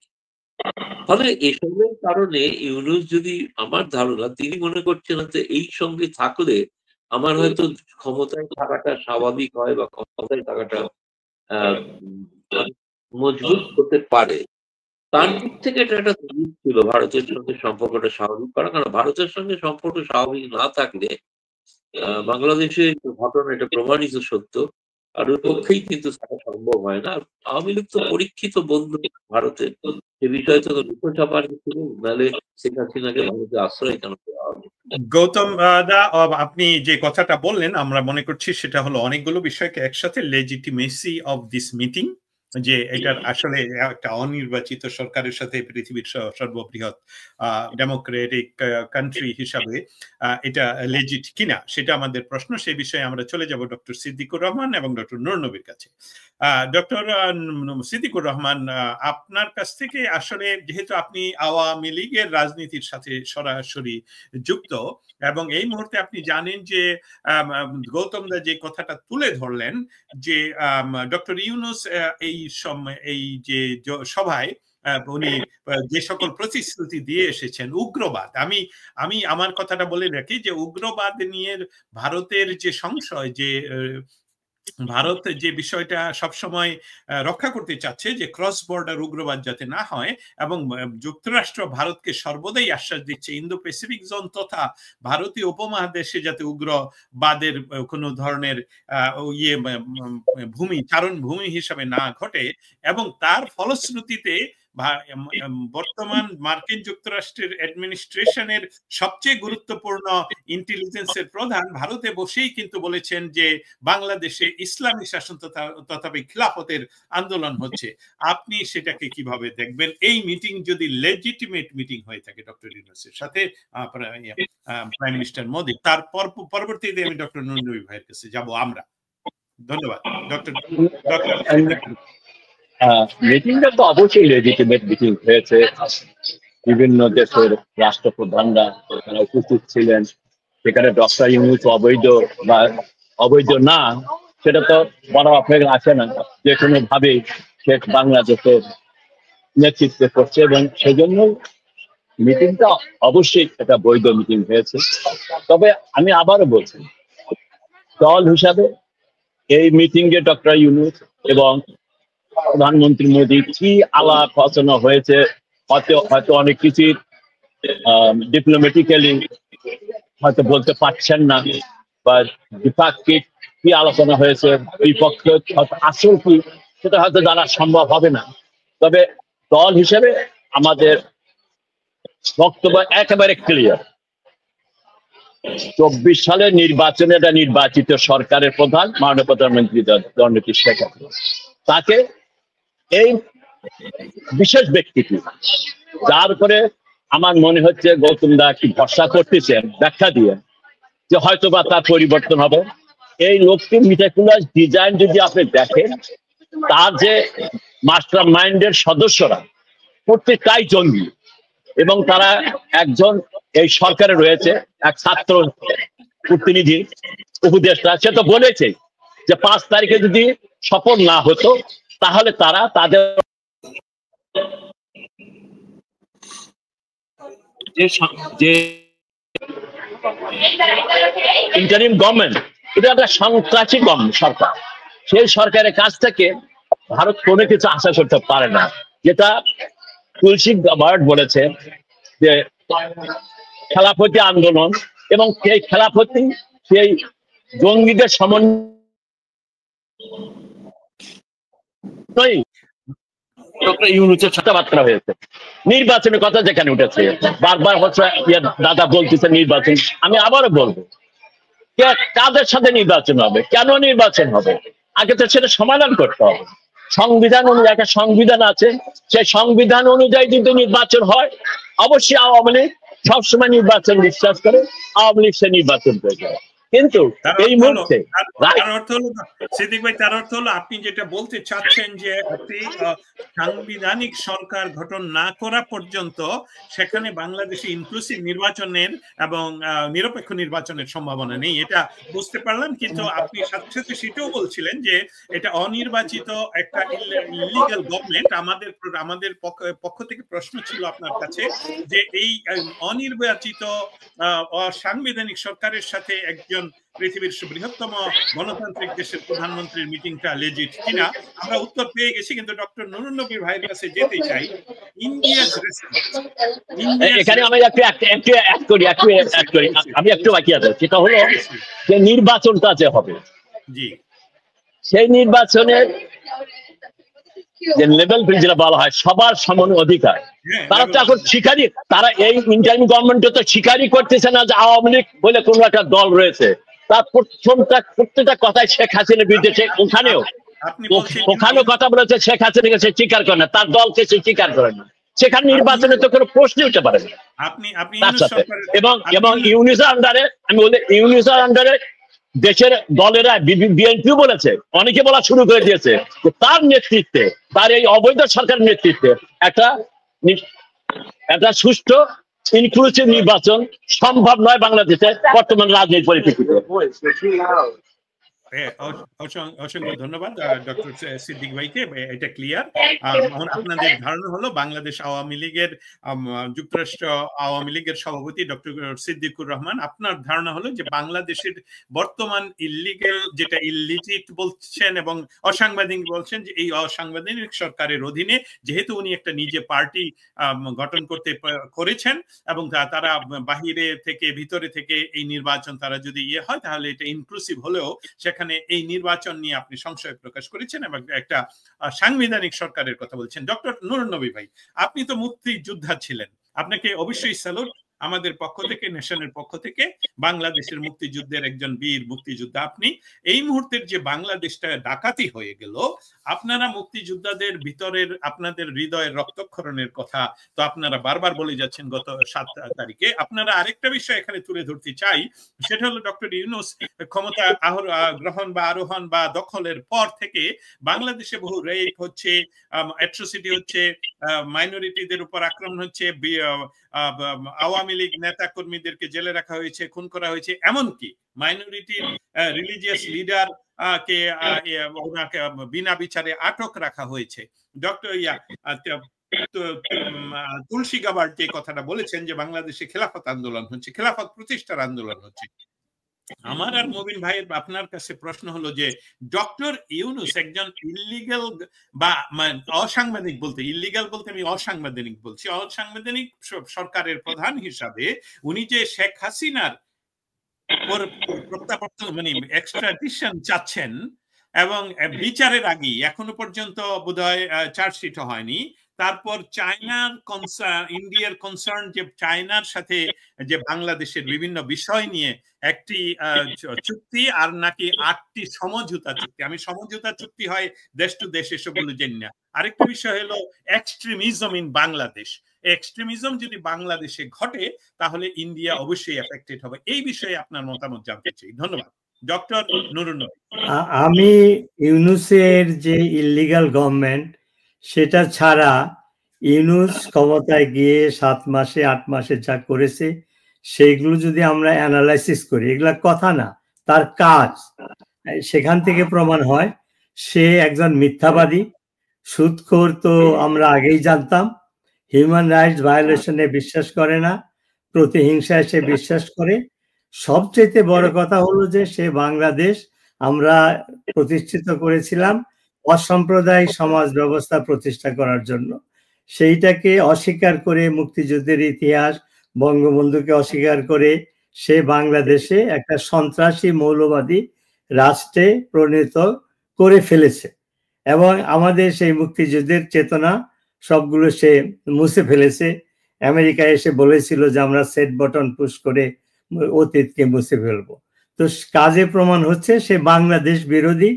ফলে এসবের কারণে ইউনুস যদি, আমার ধারণা তিনি মনে করছেন যে এই সঙ্গে থাকলে আমার হয়তো ক্ষমতায় থাকাটা স্বাভাবিক হয় বা ক্ষমতায় থাকাটা মজবুত হতে পারে। তার দিক থেকে এটা একটা ছিল ভারতের সঙ্গে সম্পর্কটা স্বাভাবিক করা, কারণ ভারতের সঙ্গে সম্পর্ক স্বাভাবিক না থাকলে বাংলাদেশের ঘটনা এটা প্রমাণিত সত্য, আর ওর পক্ষেই কিন্তু থাকা সম্ভব হয় না। আওয়ামী লীগ তো পরীক্ষিত বন্ধু ভারতের, সে বিষয়ে তো লুকো চাপার কিছু নেই, নাহলে শেখ হাসিনাকে ভারতে আশ্রয় কেন দেওয়া হবে। গৌতম দা, আপনি যে কথাটা বললেন আমরা মনে করছি সেটা হলো অনেকগুলো বিষয়কে একসাথে, লেজিটিমেসি অফ দিস মিটিং, যে এটার আসলে একটা অনির্বাচিত সরকারের সাথে পৃথিবীর সর্ববৃহৎ ডেমোক্রেটিক কান্ট্রি হিসাবে এটা লেজিট কিনা সেটা আমাদের প্রশ্ন। সেই বিষয়ে আমরা চলে যাব ডক্টর সিদ্দিকুর রহমান এবং ডক্টর নূর নবীর কাছে। ডক্টর সিদ্দিকুর রহমান, আপনার কাছ থেকে আসলে যেহেতু আপনি আওয়ামী লীগের রাজনীতির সাথে সরাসরি যুক্ত এবং এই মুহূর্তে আপনি জানেন যে গৌতম দা যে কথাটা তুলে ধরলেন যে ডক্টর ইউনুস এই যে সভায় উনি যে সকল প্রতিশ্রুতি দিয়ে এসেছেন, উগ্রবাদ, আমি আমার কথাটা বলে রাখি যে উগ্রবাদ নিয়ে ভারতের যে সংশয়, যে ভারত যে বিষয়টা সবসময় রক্ষা করতে চাচ্ছে যে ক্রস বর্ডার উগ্রবাদ যাতে না হয়, এবং যুক্তরাষ্ট্র ভারতকে সর্বদাই আশ্বাস দিচ্ছে ইন্দো প্যাসিফিক জোন তথা ভারতীয় উপমহাদেশে যাতে উগ্রবাদের কোনো ধরনের চারণ ভূমি হিসাবে না ঘটে, এবং তার ফলশ্রুতিতে বর্তমান মার্কিন যুক্তরাষ্ট্রের অ্যাডমিনিস্ট্রেশনের সবচেয়ে গুরুত্বপূর্ণ ইন্টেলিজেন্সের প্রধান ভারতে বসেই কিন্তু বলেছেন যে বাংলাদেশে ইসলামী শাসন তথা খিলাফতের আন্দোলন হচ্ছে। আপনি সেটাকে কিভাবে দেখবেন? এই মিটিং যদি লেজিটিমেট মিটিং হয়ে থাকে ডক্টর ইউনূসের সাথে প্রাইম মিনিস্টার মোদি, তার পরবর্তীতে আমি ডক্টর নুরুন নবী ভাইয়ের কাছে যাব আমরা। ধন্যবাদ ডক্টর। মিটিংটা তো অবশ্যই লেজিটিমেট মিটিং হয়েছে। বিভিন্ন দেশের রাষ্ট্রপ্রধানরা এখানে উপস্থিত ছিলেন। সেখানে ডক্টর ইউনূস অবৈধ বা অবৈধ না সেটা তো বড় অপেক্ষা আসে না, যে কোনো ভাবেই সে বাংলাদেশের নেতৃত্বে করছে, এবং সেজন্য মিটিংটা অবশ্যই একটা বৈধ মিটিং হয়েছে। তবে আমি আবারও বলছি, দল হিসাবে এই মিটিংয়ে ডক্টর ইউনূস এবং প্রধানমন্ত্রী মোদী কি আলাপ আলোচনা হয়েছে, হয়তো অনেক কিছু ডিপ্লোম্যাটিক্যালি হয়তো বলতে পারছেন না, বা দ্বিপাক্ষিক কি আলোচনা হয়েছে, দুই পক্ষ আসল কি সেটা হয়তো জানা সম্ভব হবে না। তবে দল হিসেবে আমাদের বক্তব্য একেবারে ক্লিয়ার। 24 সালের নির্বাচনে এটা নির্বাচিত সরকারের প্রধান মাননীয় প্রধানমন্ত্রী জননেত্রী শেখ হাসিনা, তাকে এই বিশেষ ব্যক্তিটি, যার উপরে আমার মনে হচ্ছে গৌতম দা কি ভরসা করতেছেন ব্যাখ্যা দিয়ে যে হয়তো বা তার পরিবর্তন হবে। এই লোকটির মিটিকুলাস ডিজাইন যদি আপনি দেখেন, তার যে মাস্টার মাইন্ডের সদস্যরা প্রত্যেকটাই জঙ্গি, এবং তারা একজন এই সরকারে রয়েছে এক ছাত্র প্রতিনিধি উপদেষ্টা, সে তো বলেছে যে 5 তারিখে যদি শপথ না হতো তাহলে তারা তাদের যে ইন্টারিম গভর্নমেন্ট, এটা একটা সন্ত্রাসী সরকার, সেই সরকারের কাছ থেকে ভারত কোনো কিছু আশা করতে পারে না। যেটা তুলসী গাবার্ড বলেছে যে খেলাফতি আন্দোলন, এবং সেই খেলাফতি সেই জঙ্গিদের সমন্বয় ডক্টর ইউনূসের কথাবার্তা হয়েছে। নির্বাচনের কথা যেখানে উঠেছে, বারবার হচ্ছে দাদা বলতেছে নির্বাচন। আমি আবারও বলবো, কাদের সাথে নির্বাচন হবে, কেন নির্বাচন হবে, আগে তো সেটা সমাধান করতে হবে। সংবিধান অনুযায়ী একটা সংবিধান আছে, সেই সংবিধান অনুযায়ী কিন্তু নির্বাচন হয়। অবশ্যই আওয়ামী লীগ সবসময় নির্বাচন বিশ্বাস করে, আওয়ামী লীগ সে নির্বাচন করে যায়। কিন্তু এই মুহূর্তে সিদ্দিক ভাই, তার অর্থ হলো আপনি যেটা বলতে চাচ্ছেন যে সাংবিধানিক সরকার গঠন না করা পর্যন্ত সেখানে বাংলাদেশে ইনক্লুসিভ নির্বাচনের এবং নিরপেক্ষ নির্বাচনের সম্ভাবনা নেই, এটা বুঝতে পারলাম। কিন্তু আপনি সাথে সাথে সেটাও বলছিলেন যে এটা অনির্বাচিত একটা ইলিগাল গভর্নমেন্ট। আমাদের পক্ষ থেকে প্রশ্ন ছিল আপনার কাছে যে এই অনির্বাচিত অসাংবিধানিক সরকারের সাথে একজন পৃথিবীর বৃহত্তম গণতান্ত্রিক দেশের প্রধানমন্ত্রীর মিটিংটা লেজিট কিনা। আমরা উত্তর পেয়ে গেছি, কিন্তু ডক্টর নুরুন নবী ভাইয়ের কাছে যেতে চাই। এখানে আমি একটু বাকি আছে, সেটা হলো যে নির্বাচনটা যে হবে, জি, সেই নির্বাচনের যে লেভেল যেটা বলা হয় সবার সমান অধিকার, তারা তো এখন স্বীকারই, তারা এই ইন্টারিম গভর্নমেন্টে তো স্বীকারই করতেছে না যে আওয়ামী লীগ বলে কোন একটা দল রয়েছে। তার প্রত্যেকটা কথায় শেখ হাসিনার বিরুদ্ধে, ওখানেও কথা বলেছে শেখ হাসিনাকে সে স্বীকার করে না, তার দলকে সে স্বীকার করে না। সেখানে নির্বাচনে তো কোনো প্রশ্ন উঠতে পারে না। এবং ইউনূসের আন্ডারে, আমি বলি ইউনূসের আন্ডারে দেশের দলেরা বিএনপি বলেছে, অনেকে বলা শুরু করে দিয়েছে তার নেতৃত্বে, তার এই অবৈধ সরকারের নেতৃত্বে একটা সুষ্ঠু ইনক্লুসিভ নির্বাচন সম্ভব নয় বাংলাদেশে বর্তমান রাজনৈতিক পরিপ্রেক্ষিতে। অসংখ্য ধন্যবাদ ডক্টর সিদ্দিক ভাইকে, এটা ক্লিয়ার। আপনাদের ধারণা হলো বাংলাদেশ আওয়ামী লীগের যুক্তরাষ্ট্র আওয়ামী লীগের সভাপতি ডক্টর সিদ্দিকুর রহমান, আপনার ধারণা হলো যে বাংলাদেশের বর্তমান ইলিগেল, যেটা ইলিজিট বলছেন এবং অসাংবিধানিক বলছেন, যে এই অসাংবিধানিক সরকারের অধীনে যেহেতু উনি একটা নিজে পার্টি গঠন করেছেন এবং তারা বাহিরে থেকে ভিতরে থেকে এই নির্বাচন তারা যদি হয় তাহলে এটা ইনক্লুসিভ হলেও সেখানে এই নির্বাচন নিয়ে আপনি সংশয় প্রকাশ করেছেন এবং একটা সাংবিধানিক সরকারের কথা বলছেন। ডক্টর নুরুন নবী ভাই, আপনি তো মুক্তিযোদ্ধা ছিলেন, আপনাকে অবশ্যই স্যালুট আমাদের পক্ষ থেকে, নেশনের পক্ষ থেকে। বাংলাদেশের মুক্তিযুদ্ধের একজন বীর মুক্তিযোদ্ধা আপনি। এই মুহূর্তের যে বাংলাদেশটা ডাকাতি হয়ে গেল, আপনারা মুক্তিযোদ্ধাদের ভিতরের আপনাদের হৃদয়ের রক্তক্ষরণের কথা তো আপনারা বারবার বলে যাচ্ছেন গত 7 তারিখে। আপনারা আরেকটা বিষয় এখানে তুলে ধরতে চাই, সেটা হলো ডক্টর ইউনূস ক্ষমতা গ্রহণ বা আরোহণ বা দখলের পর থেকে বাংলাদেশে বহু রেপ হচ্ছে, অ্যাট্রোসিটি হচ্ছে, মাইনরিটিদের উপর আক্রমণ হচ্ছে, আওয়ামী লীগ নেতা কর্মীদেরকে জেলে রাখা হয়েছে, খুন করা হয়েছে, এমনকি মাইনরিটির রিলিজিয়াস লিডার কে ওনাকে বিনা বিচারে আটক রাখা হয়েছে। ডক্টর তুলসী গাবার যে কথাটা বলেছেন যে বাংলাদেশে খেলাফত আন্দোলন হচ্ছে, খেলাফত প্রতিষ্ঠার আন্দোলন হচ্ছে। আমার আর মবিন ভাইয়ের আপনার কাছে প্রশ্ন হলো যে ডক্টর ইউনূস একজন ইলিগাল বা অসাংবিধানিক, বলতে ইলিগাল বলতে আমি অসাংবিধানিক বলছি, অসাংবিধানিক সরকারের প্রধান হিসাবে উনি যে শেখ হাসিনার প্রত্যাবর্তন মানে এক্সট্রাডিশন চাচ্ছেন এবং বিচারের আগে এখনো পর্যন্ত বোধহয় চার্জশিট হয়নি, তারপর চায়নার ইন্ডিয়ার কনসার্ন যে চায়নার সাথে যে বাংলাদেশের বিভিন্ন বিষয় নিয়ে একটি চুক্তি আর নাকি 8টি সমঝোতা চুক্তি, আমি সমঝোতা চুক্তি হয় দেশ টু দেশ এসবগুলো জানি না। আরেকটা বিষয় হলো এক্সট্রিমিজম ইন বাংলাদেশ। এক্সট্রিমিজম যদি বাংলাদেশে ঘটে তাহলে ইন্ডিয়া অবশ্যই এফেক্টেড হবে। এই বিষয়ে আপনার মতামত জানতে চাই। ধন্যবাদ। ডক্টর নুরুন নবী। আমি ইউনূসের যে ইলিগাল গভর্নমেন্ট সেটা ছাড়া ইউনূস ক্ষমতায় গিয়ে 7 মাসে 8 মাসে যা করেছে সেইগুলো যদি আমরা অ্যানালাইসিস করি, এগুলা কথা না, তার কাজ, সেখান থেকে প্রমাণ হয় সে একজন মিথ্যাবাদী, সুদখোর তো আমরা আগেই জানতাম, হিউম্যান রাইটস ভায়োলেশনে বিশ্বাস করে না, প্রতিহিংসায় সে বিশ্বাস করে। সবচেয়ে বড় কথা হলো যে সে বাংলাদেশ আমরা প্রতিষ্ঠিত করেছিলাম অসাম্প্রদায়িক সমাজ ব্যবস্থা প্রতিষ্ঠা করার জন্য, সেইটাকে অস্বীকার করে মুক্তিযুদ্ধের ইতিহাস, বঙ্গবন্ধুকে অস্বীকার করে সে বাংলাদেশে একটা সন্ত্রাসী মৌলবাদী রাষ্ট্রে পরিণত করে ফেলেছে এবং আমাদের সেই মুক্তিযুদ্ধের চেতনা সবগুলো সে মুছে ফেলেছে। আমেরিকা এসে বলেছিল যে আমরা সেট বটন পুশ করে অতীতকে মুছে ফেলবো। তো কাজে প্রমাণ হচ্ছে সে বাংলাদেশ বিরোধী,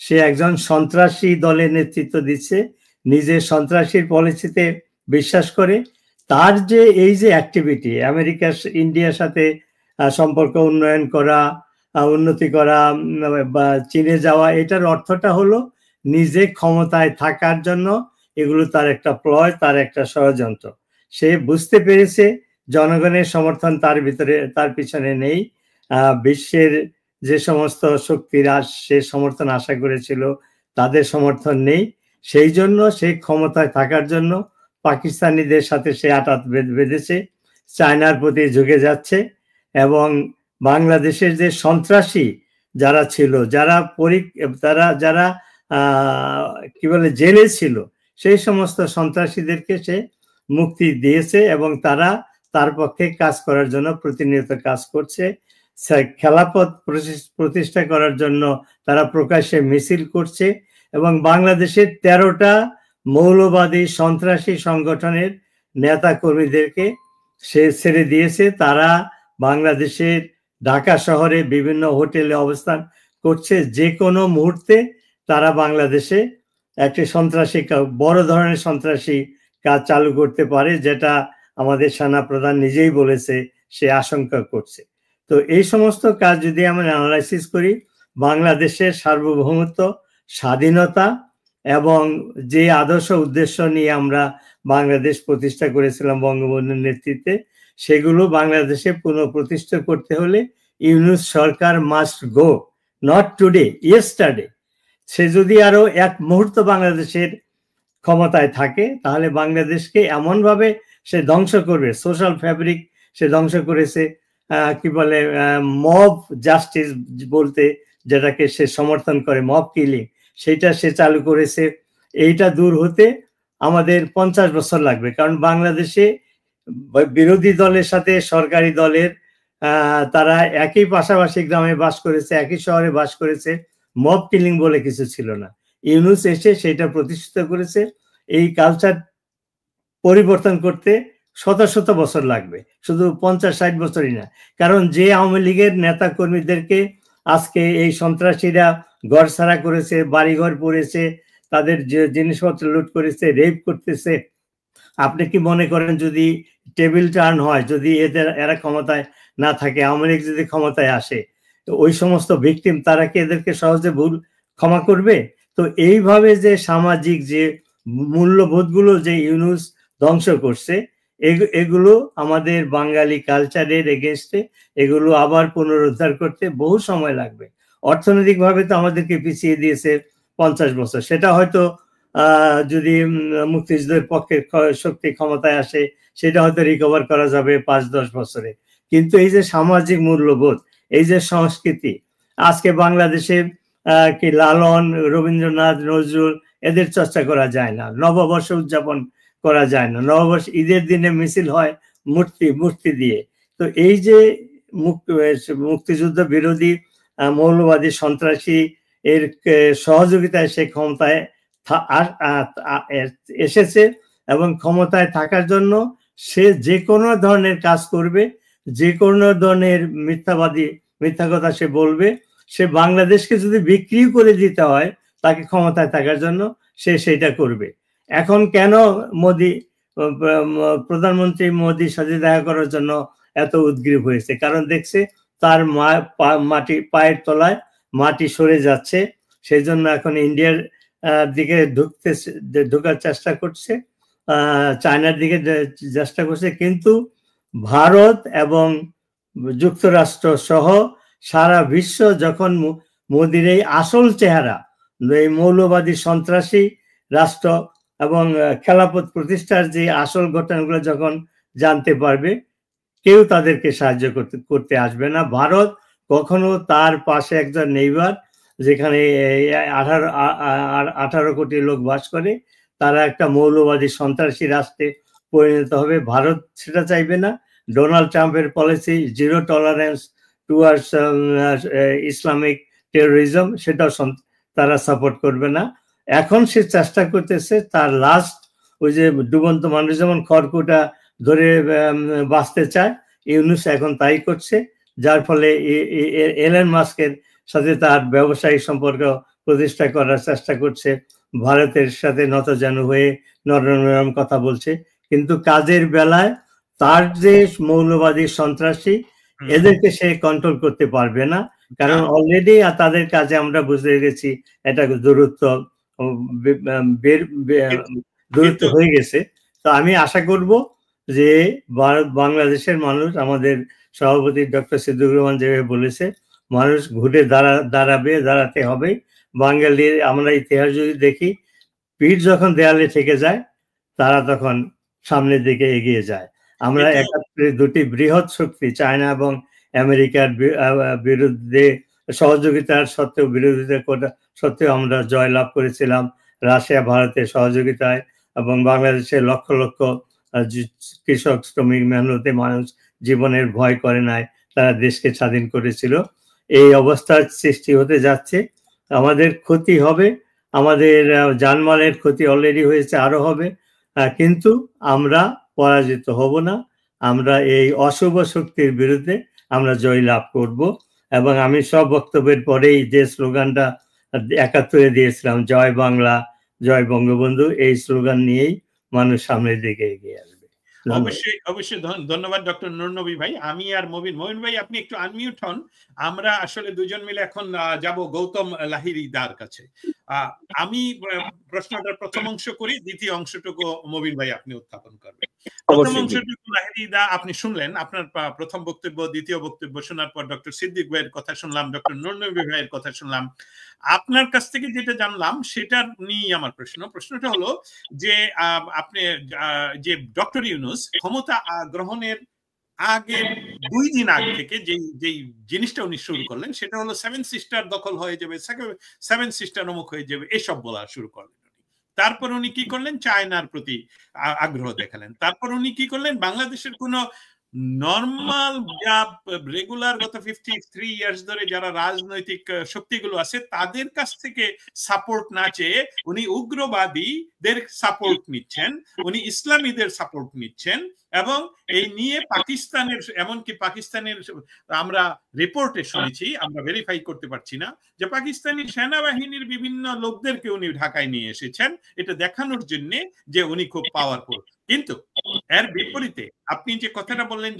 সে একজন সন্ত্রাসী দলের নেতৃত্ব দিচ্ছে, নিজে সন্ত্রাসীর পলিসিতে বিশ্বাস করে। তার যে এই যে অ্যাক্টিভিটি, আমেরিকা ইন্ডিয়ার সাথে সম্পর্ক উন্নয়ন করা, উন্নতি করা বা চীনে যাওয়া, এটার অর্থটা হলো নিজে ক্ষমতায় থাকার জন্য এগুলো তার একটা প্লয়, তার একটা ষড়যন্ত্র। সে বুঝতে পেরেছে জনগণের সমর্থন তার ভিতরে, তার পিছনে নেই। বিশ্বের যে সমস্ত শক্তিরা সে সমর্থন আশা করেছিল তাদের সমর্থন নেই, সেই জন্য সে ক্ষমতায় থাকার জন্য পাকিস্তানিদের সাথে সে আঁটাত বেঁধেছে, চায়নার প্রতি ঝুঁকে যাচ্ছে এবং বাংলাদেশের যে সন্ত্রাসী যারা ছিল, যারা কি বলে জেলে ছিল, সেই সমস্ত সন্ত্রাসীদেরকে সে মুক্তি দিয়েছে এবং তারা তার পক্ষে কাজ করার জন্য প্রতিনিয়ত কাজ করছে। খেলাফত প্রতিষ্ঠা করার জন্য তারা প্রকাশ্যে মিছিল করছে এবং বাংলাদেশের 13টা মৌলবাদী সন্ত্রাসী সংগঠনের নেতা কর্মীদেরকে সে ছেড়ে দিয়েছে। তারা বাংলাদেশের ঢাকা শহরে বিভিন্ন হোটেলে অবস্থান করছে। যে কোনো মুহূর্তে তারা বাংলাদেশে একটি সন্ত্রাসী, বড় ধরনের সন্ত্রাসী কাজ চালু করতে পারে, যেটা আমাদের সেনাপ্রধান নিজেই বলেছে সে আশঙ্কা করছে। তো এই সমস্ত কাজ যদি আমরা অ্যানালাইসিস করি, বাংলাদেশের সার্বভৌমত্ব, স্বাধীনতা এবং যে আদর্শ উদ্দেশ্য নিয়ে আমরা বাংলাদেশ প্রতিষ্ঠা করেছিলাম বঙ্গবন্ধুর নেতৃত্বে, সেগুলো বাংলাদেশে পুনঃপ্রতিষ্ঠা করতে হলে ইউনূস সরকার must go, not today, yesterday. সে যদি আরো এক মুহূর্ত বাংলাদেশের ক্ষমতায় থাকে তাহলে বাংলাদেশকে এমনভাবে সে ধ্বংস করবে, সোশ্যাল ফ্যাব্রিক সে ধ্বংস করেছে, কি বলে মব জাস্টিস বলতে যেটাকে সে সমর্থন করে, মব কিলিং, সেটা সে চালু করেছে। এইটা দূর হতে আমাদের 50 বছর লাগবে, কারণ বাংলাদেশে বিরোধী দলের সাথে সরকারি দলের তারা একই পাশাপাশি গ্রামে বাস করেছে, একই শহরে বাস করেছে, মব কিলিং বলে কিছু ছিল না। ইউনূস এসে সেটা প্রতিষ্ঠিত করেছে। এই কালচার পরিবর্তন করতে শত শত বছর লাগবে, শুধু 50-60 বছরই না। কারণ যে আওয়ামী লীগের নেতা কর্মীদেরকে আজকে এই সন্ত্রাসীরা ঘর ছাড়া করেছে, বাড়িঘর পড়েছে, তাদের যে জিনিসপত্র লুট করেছে, রেপ করতেছে, আপনি কি মনে করেন যদি টেবিল টার্ন হয়, যদি এরা ক্ষমতায় না থাকে, আওয়ামী লীগ যদি ক্ষমতায় আসে, ওই সমস্ত ভিকটিম তারা কি এদেরকে সহজে ভুল ক্ষমা করবে? তো এইভাবে যে সামাজিক যে মূল্যবোধগুলো যে ইউনূস ধ্বংস করছে, এগুলো আমাদের বাঙালি কালচারের এগেনস্টে, এগুলো আবার পুনরুদ্ধার করতে বহু সময় লাগবে। অর্থনৈতিকভাবে তো আমাদেরকে পিছিয়ে দিয়েছে 50 বছর। সেটা হয়তো যদি মুক্তিযুদ্ধের পক্ষে শক্তি ক্ষমতায় আসে সেটা হয়তো রিকভার করা যাবে 5-10 বছরে। কিন্তু এই যে সামাজিক মূল্যবোধ, এই যে সংস্কৃতি, আজকে বাংলাদেশে কি লালন, রবীন্দ্রনাথ, নজরুল এদের চর্চা করা যায় না, নববর্ষ উদযাপন করা যায় না, নববর্ষ ঈদের দিনে মিছিল হয় মূর্তি দিয়ে। তো এই যে মুক্তিযুদ্ধ বিরোধী মৌলবাদী সন্ত্রাসী এর সহযোগিতায় সে ক্ষমতায় এসেছে এবং ক্ষমতায় থাকার জন্য সে যে কোনো ধরনের কাজ করবে, যে কোনো ধরনের মিথ্যা কথা সে বলবে। সে বাংলাদেশকে যদি বিক্রি করে দিতে হয় তাকে ক্ষমতায় থাকার জন্য, সে সেটা করবে। এখন কেন প্রধানমন্ত্রী মোদির সাথে দেখা করার জন্য এত উদ্গ্রীব হয়েছে? কারণ দেখছে তার পায়ের তলায় মাটি সরে যাচ্ছে, সেই জন্য এখন ইন্ডিয়ার দিকে ঢোকার চেষ্টা করছে, চায়নার দিকে চেষ্টা করছে। কিন্তু ভারত এবং যুক্তরাষ্ট্র সহ সারা বিশ্ব যখন মোদির এই আসল চেহারা, এই মৌলবাদী সন্ত্রাসী রাষ্ট্র এবং খেলাফত প্রতিষ্ঠার যে আসল ঘটনাগুলো যখন জানতে পারবে, কেউ তাদেরকে সাহায্য করতে আসবে না। ভারত কখনো তার পাশে একজন নেইবার, যেখানে 18 কোটি লোক বাস করে, তারা একটা মৌলবাদী সন্ত্রাসী রাষ্ট্রে পরিণত হবে, ভারত সেটা চাইবে না। ডোনাল্ড ট্রাম্পের policy zero tolerance towards Islamic terrorism, সেটাও তারা সাপোর্ট করবে না। এখন সে চেষ্টা করতেছে তার লাস্ট, ওই যে ডুবন্ত মানুষ যেমন খড়কুটা ধরে বাঁচতে চায়, ইউনূস এখন তাই করছে, যার ফলে এলন মাস্কের সাথে তার ব্যবসায়িক সম্পর্ক প্রতিষ্ঠা করার চেষ্টা করছে, ভারতের সাথে নতজানু হয়ে নরম কথা বলছে। কিন্তু কাজের বেলায় তার যে মৌলবাদী সন্ত্রাসী, এদেরকে সে কন্ট্রোল করতে পারবে না, কারণ অলরেডি তাদের কাজে আমরা বুঝে গেছি এটা দূরত্ব হয়ে গেছে। তো আমি আশা করব যে বাংলাদেশের মানুষ, আমাদের সভাপতি ডক্টর সিদ্দিকুর রহমান যেভাবে বলেছে, মানুষ ঘুরে দাঁড়াতে হবে। বাঙালির আমরা ইতিহাস যদি দেখি, পিঠ যখন দেয়ালে ঠেকে যায় তারা তখন সামনের দিকে এগিয়ে যায়। আমরা একাত্তরে দুটি বৃহৎ শক্তি চায়না এবং আমেরিকার বিরুদ্ধে সহযোগিতার সত্ত্বেও, বিরোধিতা সত্ত্বেও আমরা জয়লাভ করেছিলাম রাশিয়া ভারতের সহযোগিতায়, এবং বাংলাদেশের লক্ষ লক্ষ কৃষক, শ্রমিক, মেহনতি মানুষ জীবনের ভয় করে নাই, তারা দেশকে স্বাধীন করেছিল। এই অবস্থার সৃষ্টি হতে যাচ্ছে, আমাদের ক্ষতি হবে, আমাদের জানমালের ক্ষতি অলরেডি হয়েছে, আরো হবে, কিন্তু আমরা পরাজিত হব না। আমরা এই অশুভ শক্তির বিরুদ্ধে আমরা জয় লাভ করব। এবং আমি সব বক্তব্যের পরেই যে স্লোগানটা 71-এ দিয়েছিলাম, জয় বাংলা, জয় বঙ্গবন্ধু, এই স্লোগান নিয়েই মানুষ সামনের দিকে এগিয়ে আসবে। অবশ্যই ধন্যবাদ ডক্টর নুরনবী ভাই। আমি আর মবিন ভাই, আপনি একটু আনমিউট হন। আমরা আসলে দুজন মিলে এখন যাব গৌতম লাহিড়ীদার কাছে। আমি প্রশ্নটার প্রথম অংশ করি, দ্বিতীয় অংশটুকু মবিন ভাই আপনি উত্থাপন করবেন। প্রথম অংশটুকু লাহিড়ী দা আপনি শুনলেন, আপনার প্রথম বক্তব্য, দ্বিতীয় বক্তব্য শোনার পর ডক্টর সিদ্দিক ভাইয়ের কথা শুনলাম, ডক্টর নূরনবী ভাইয়ের কথা শুনলাম। আপনার কাছ থেকে যেটা জানলাম সেটার নিয়ে আমার প্রশ্নটা হলো যে আপনি যে ডক্টর ইউনূস ক্ষমতা গ্রহণের আগের 2 দিন আগে থেকে যেই জিনিসটা উনি শুরু করলেন সেটা হলো 7 সিস্টার দখল হয়ে যাবে, 7 সিস্টার অমুক হয়ে যাবে, এসব বলা শুরু করলেন। তারপর উনি কি করলেন, চায়নার প্রতি আগ্রহ দেখালেন। তারপর উনি কি করলেন, বাংলাদেশের কোন নর্মাল যা রেগুলার গত 53 ইয়ার্স ধরে যারা রাজনৈতিক শক্তিগুলো আছে তাদের কাছ থেকে সাপোর্ট না চেয়ে উনি উগ্রবাদীদের সাপোর্ট নিচ্ছেন, উনি ইসলামীদের সাপোর্ট নিচ্ছেন। এবং এই নিয়ে পাকিস্তানের, এমনকি পাকিস্তানের আমরা রিপোর্টে শুনেছি, আমরা ভেরিফাই করতে পারছি না, যে পাকিস্তানি সেনাবাহিনীর বিভিন্ন লোকদেরকে উনি ঢাকায় নিয়ে এসেছেন এটা দেখানোর জন্য যে উনি খুব পাওয়ারফুল। কিন্তু এর বিপরীতে আপনি যে কথাটা বললেন,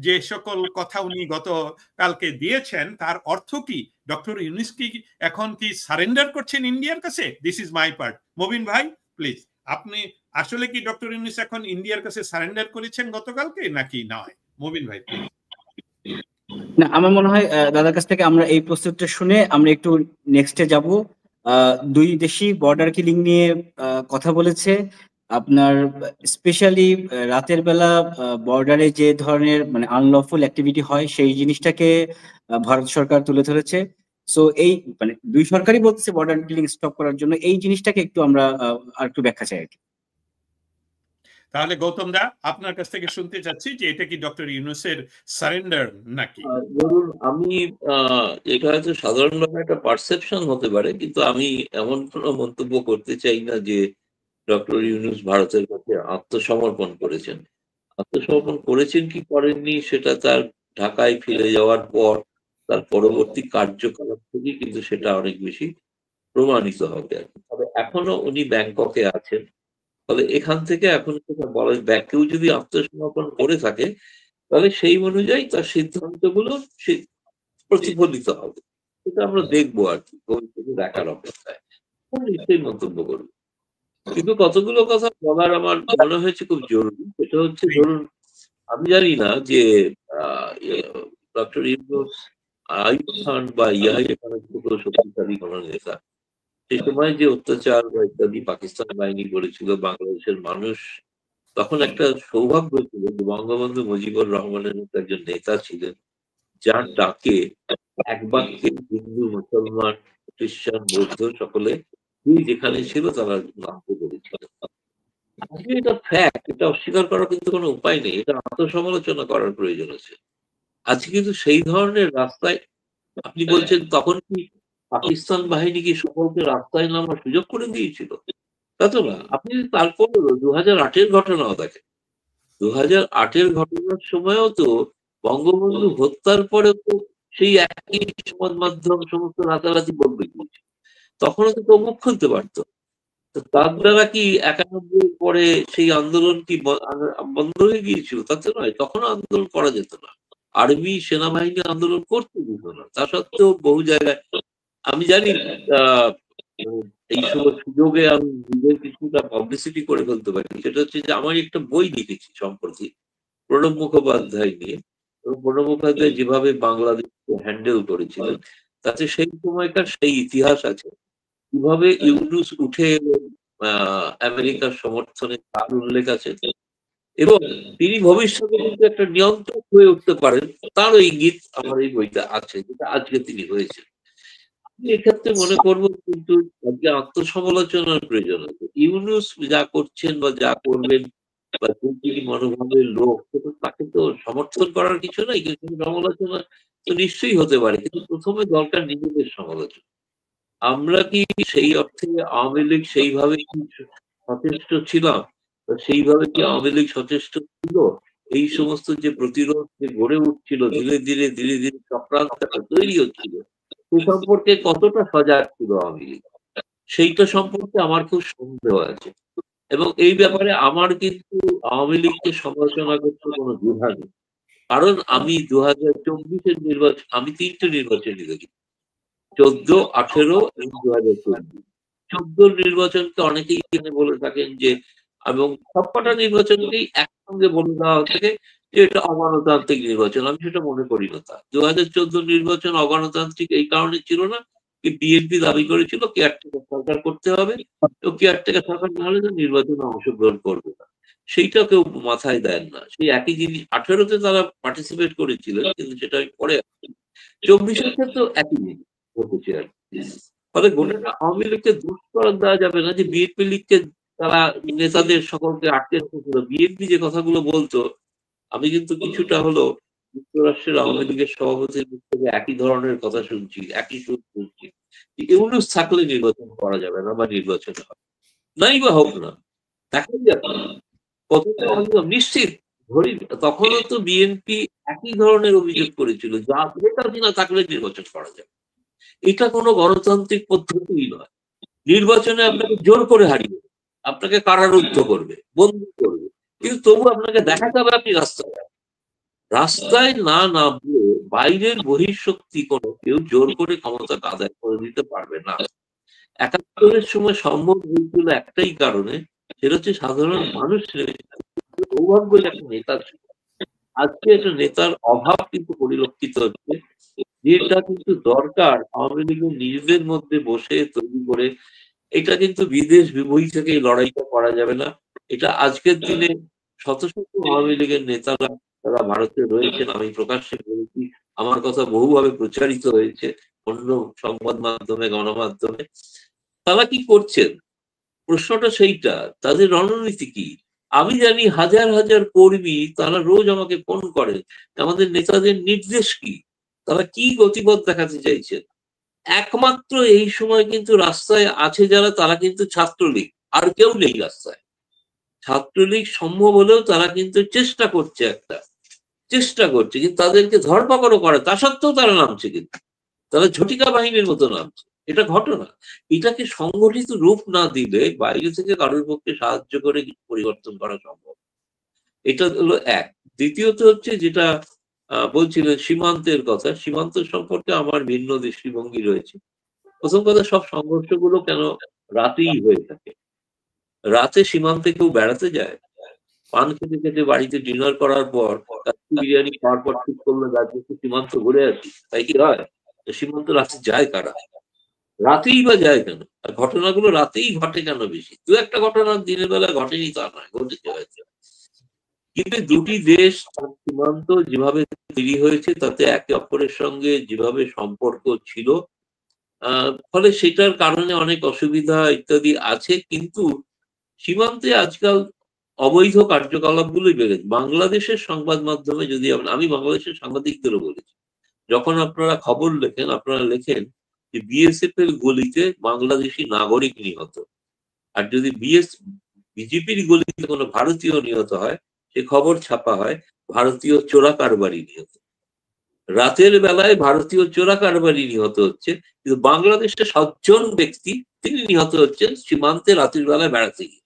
যে সকল কথা উনি গতকালকে দিয়েছেন তার অর্থ কি? ডক্টর ইউনূস কি এখন কি সারেন্ডার করছেন ইন্ডিয়ার কাছে? This is my part. Mobin ভাই প্লিজ, আপনি আসলে কি ডক্টর ইউনূস এখন ইন্ডিয়ার কাছে সারেন্ডার করেছেন গতকালকে নাকি নয়? মবিন ভাই প্লিজ। না, আমার মনে হয় দাদার কাছ থেকে আমরা এই প্রস্তুতটা শুনে আমরা একটু নেক্সটে যাব। দুই দেশই বর্ডার কিলিং নিয়ে কথা বলেছে। আপনার স্পেশালি রাতের বেলা বর্ডারে যে ধরনের মানে আনলফুল অ্যাক্টিভিটি হয় সেই জিনিসটাকে ভারত সরকার তুলে ধরেছে। সো এই মানে দুই সরকারই বলতেছে বর্ডার কিলিং স্টপ করার জন্য। এই জিনিসটাকে একটু আমরা আর একটু ব্যাখ্যা চাই আর কি। তাহলে গৌতম দা আপনার কাছ থেকে শুনতে চাচ্ছি যে এটা কি ডক্টর ইউনূসের সারেন্ডার নাকি? ধরুন আমি এটা হয়তো সাধারণভাবে একটা পারসেপশন হতে পারে, কিন্তু আমি এমন কোনো মন্তব্য করতে চাই না যে ডক্টর ইউনূস ভারতের কাছে আত্মসমর্পণ করেছেন। আত্মসমর্পণ করেছেন কি করেননি সেটা তার ঢাকায় ফিরে যাওয়ার পর তার পরবর্তী কার্যকলাপ থেকে কিন্তু সেটা অনেক বেশি প্রমাণিত হবে আর কি। তবে এখনো উনি ব্যাংককে আছেন, ফলে এখান থেকে এখন বলা কেউ যদি আত্মসমর্পণ করে থাকে তাহলে সেই অনুযায়ী তার সিদ্ধান্তগুলো প্রতিফলিত হবে। সেটা আমরা দেখবো আর কি, ভবিষ্যতে দেখার অপেক্ষায় নিশ্চয়ই মন্তব্য করবো। কিন্তু কতগুলো কথা বলার আমার মনে হয়েছে খুব জরুরি। সেটা হচ্ছে, ধরুন আমি জানি না যে ডক্টর ইউনূস, আইয়ুব খান বা ইয়াহিয়া খানের মতো শক্তিশালী কোন নেতা সে সময় যে অত্যাচার বা ইত্যাদি পাকিস্তান বাহিনী করেছিল বাংলাদেশের মানুষ, তখন একটা সৌভাগ্য ছিল যে বঙ্গবন্ধু মুজিবুর রহমানের মতো একজন নেতা ছিলেন যার ডাকে এক বাক্যে হিন্দু, মুসলমান, খ্রিস্টান, বৌদ্ধ সকলে যেখানে ছিল তারা নামতে পেরেছিলেন। আজকে এটা ফ্যাক্ট, এটা অস্বীকার করার কিন্তু কোনো উপায় নেই, এটা আত্মসমালোচনা করার প্রয়োজন আছে। আজকে কিন্তু সেই ধরনের রাস্তায় আপনি বলছেন তখন কি পাকিস্তান বাহিনী কি সকলকে রাস্তায় নামার সুযোগ করে দিয়েছিল? তা তো না। আপনি তারপর 2008-এর ঘটনাও দেখেন, 2008-এর ঘটনার সময়ও তো বঙ্গবন্ধু হত্যার পরে তো সেই একই সংবাদ মাধ্যম সমস্ত রাতারাতি বলবে দিয়েছে, তখনও তো মুখ খুলতে পারতো। তার দ্বারা কি 91 পরে সেই আন্দোলন কি বন্ধ হয়ে গিয়েছিল? তা তো নয়, তখনও আন্দোলন করা যেত না, আর্মি সেনাবাহিনী আন্দোলন করতে দিত না। তা সত্ত্বেও বহু জায়গায় আমি জানি এই সময় সুযোগে আমি নিজের কিছুটা পাবলিসিটি করে ফেলতে পারি। সেটা হচ্ছে যে আমার একটা বই লিখেছি সম্প্রতি প্রণব মুখোপাধ্যায় নিয়ে, এবং প্রণব মুখোপাধ্যায় যেভাবে বাংলাদেশকে হ্যান্ডেল করেছিলেন তাতে সেই সময়কার সেই ইতিহাস আছে, কিভাবে ইউনূস উঠে আমেরিকার সমর্থনে তার উল্লেখ আছে, এবং তিনি ভবিষ্যতে কিন্তু একটা নিয়ন্ত্রক হয়ে উঠতে পারেন তারও ইঙ্গিত আমার এই বইটা আছে, যেটা আজকে তিনি হয়েছেন। আমি এক্ষেত্রে মনে করবো কিন্তু আজকে আত্মসমালোচনার প্রয়োজন আছে। ইউনূস যা করছেন বা যা করবেন বা তিনি মনোভাবের লোক, তাকে তো সমর্থন করার কিছু নাই, কিন্তু সমালোচনা তো নিশ্চয়ই হতে পারে, কিন্তু প্রথমে দরকার নিজেদের সমালোচনা। আমরা কি সেই অর্থে আওয়ামী লীগ সেইভাবে কি সচেষ্ট ছিলাম, সেইভাবে কি আওয়ামী লীগ সচেষ্ট ছিল? এই সমস্ত যে প্রতিরোধ যে গড়ে উঠছিল ধীরে ধীরে ধীরে ধীরে চক্রান্তটা তৈরি হচ্ছিল, সে সম্পর্কে কতটা সজাগ ছিল আওয়ামী লীগ, সেইটা সম্পর্কে আমার খুব সন্দেহ আছে। এবং এই ব্যাপারে আমার কিন্তু আওয়ামী লীগকে সমালোচনা করতে কোনো দ্বিধা নেই, কারণ আমি 2024-এর নির্বাচন, আমি 3টে নির্বাচনই দেখি, 14, 18 এবং 2024। 14 নির্বাচনকে অনেকেই এখানে বলে থাকেন যে এবং সবকটা নির্বাচনকেই একসঙ্গে বলে দেওয়া হচ্ছে যে এটা অগণতান্ত্রিক নির্বাচন। আমি সেটা মনে করি না। তা 2014 নির্বাচন অগণতান্ত্রিক এই কারণে ছিল না কি বিএনপি দাবি করেছিল কেয়ারটেকার সরকার করতে হবে, তো কেয়ারটেকার সরকার না হলে তো নির্বাচনে অংশগ্রহণ করবে না, সেইটা কেউ মাথায় দেন না। সেই একই জিনিস 18-তে তারা পার্টিসিপেট করেছিলেন, কিন্তু সেটা পরে 24-এর ক্ষেত্রেও একই জিনিস ঘটেছে আর কি। ফলে গোটাটা আওয়ামী লীগকে দোষ করা দেওয়া যাবে না যে বিএনপি লীগকে তারা নেতাদের সকলকে আটকে রেখেছিল। বিএনপি যে কথাগুলো বলতো, আমি কিন্তু কিছুটা হলো যুক্তরাষ্ট্রের আওয়ামী লীগের সভাপতির মুখ থেকে একই ধরনের কথা শুনছি, একই সুর শুনছি। এগুলো থাকলে নির্বাচন করা যাবে না বা নির্বাচন হবে নাই বা হোক না, দেখাই যাবে কতটা নিশ্চিত ধরি। তখনও তো বিএনপি একই ধরনের অভিযোগ করেছিল, যা নেতা না থাকলে নির্বাচন করা যাবে। এটা কোনো গণতান্ত্রিক পদ্ধতিই নয়। নির্বাচনে আপনাকে জোর করে হারিয়ে আপনাকে কারারুদ্ধ করবে, বন্দী করবে, কিন্তু তবু আপনাকে দেখাতে হবে আপনি রাস্তায় না নামলে বাইরের বহিঃশক্তি কোনো কেউ জোর করে ক্ষমতা আদায় করে দিতে পারবে না। 71-এর সময় সম্ভব হয়েছিল একটাই কারণে, সেটা হচ্ছে সাধারণ মানুষ সৌভাগ্য একটা নেতা ছিল। আজকে একটা নেতার অভাব কিন্তু পরিলক্ষিত হচ্ছে, যেটা কিন্তু দরকার আওয়ামী লীগের নিজেদের মধ্যে বসে তৈরি করে। এটা কিন্তু বিদেশ বিভূতি থেকে এই লড়াইটা করা যাবে না। এটা আজকের দিনে শত শত আওয়ামী লীগের নেতারা যারা ভারতে রয়েছেন, আমি প্রকাশ্যে বলেছি, আমার কথা বহুভাবে প্রচারিত হয়েছে অন্য সংবাদ মাধ্যমে, গণমাধ্যমে। তারা কি করছেন? প্রশ্নটা সেইটা, তাদের রণনীতি কি? আমি জানি হাজার হাজার কর্মী তারা রোজ আমাকে ফোন করেন, আমাদের নেতাদের নির্দেশ কি, তারা কি গতিপথ দেখাতে চাইছেন। একমাত্র এই সময় কিন্তু রাস্তায় আছে যারা, তারা কিন্তু ছাত্রলীগ, আর কেউ নেই রাস্তায়। ছাত্রলীগ সম্ভব হলেও তারা কিন্তু চেষ্টা করছে, কিন্তু তাদেরকে ধরপাকড়ও করে, তা সত্ত্বেও তারা নামছে, কিন্তু তারা ঝটিকা বাহিনীর মতো নামছে। এটা ঘটনা। এটাকে সংগঠিত রূপ না দিলে বাইরে থেকে কারোর পক্ষে সাহায্য করে কিছু পরিবর্তন করা সম্ভব। এটা হলো এক। দ্বিতীয়ত হচ্ছে যেটা বলছিলেন সীমান্তের কথা, সীমান্ত সম্পর্কে আমার ভিন্ন দৃষ্টিভঙ্গি রয়েছে। প্রথম কথা, সব সংঘর্ষগুলো কেন রাতেই হয়ে থাকে? রাতে সীমান্তে কেউ বেড়াতে যায়? পান খেতে খেতে বাড়িতে ডিনার করার পর, বিরিয়ানি খাওয়ার পর ঠিক করলো রাজ্যকে সীমান্ত ঘুরে আসি, তাই কি হয়? সীমান্ত রাতে যায় কারা? রাতেই বা যায় কেন? আর ঘটনাগুলো রাতেই ঘটে কেন বেশি? দু একটা ঘটনা দিনের বেলা ঘটেনি তা নয়, ঘটেছে হয়েছে। কিন্তু দুটি দেশ সীমান্ত যেভাবে তৈরি হয়েছে, তাতে একে অপরের সঙ্গে যেভাবে সম্পর্ক ছিল, ফলে সেটার কারণে অনেক অসুবিধা ইত্যাদি আছে। কিন্তু সীমান্তে আজকাল অবৈধ কার্যকলাপ গুলোই বেড়েছে। বাংলাদেশের সংবাদ মাধ্যমে যদি আমি বাংলাদেশের সাংবাদিকদেরও বলেছি, যখন আপনারা খবর লেখেন, আপনারা লেখেন যে বিএসএফ এর গুলিতে বাংলাদেশি নাগরিক নিহত, আর যদি বিজেপির গুলিতে কোনো ভারতীয় নিহত হয়, সে খবর ছাপা হয় ভারতীয় চোরা কারবারি নিহত। রাতের বেলায় ভারতীয় চোরা কারবারি নিহত হচ্ছে, কিন্তু বাংলাদেশে 7 জন ব্যক্তি তিনি নিহত হচ্ছেন সীমান্তে রাতের বেলায় বেড়াতে গিয়ে।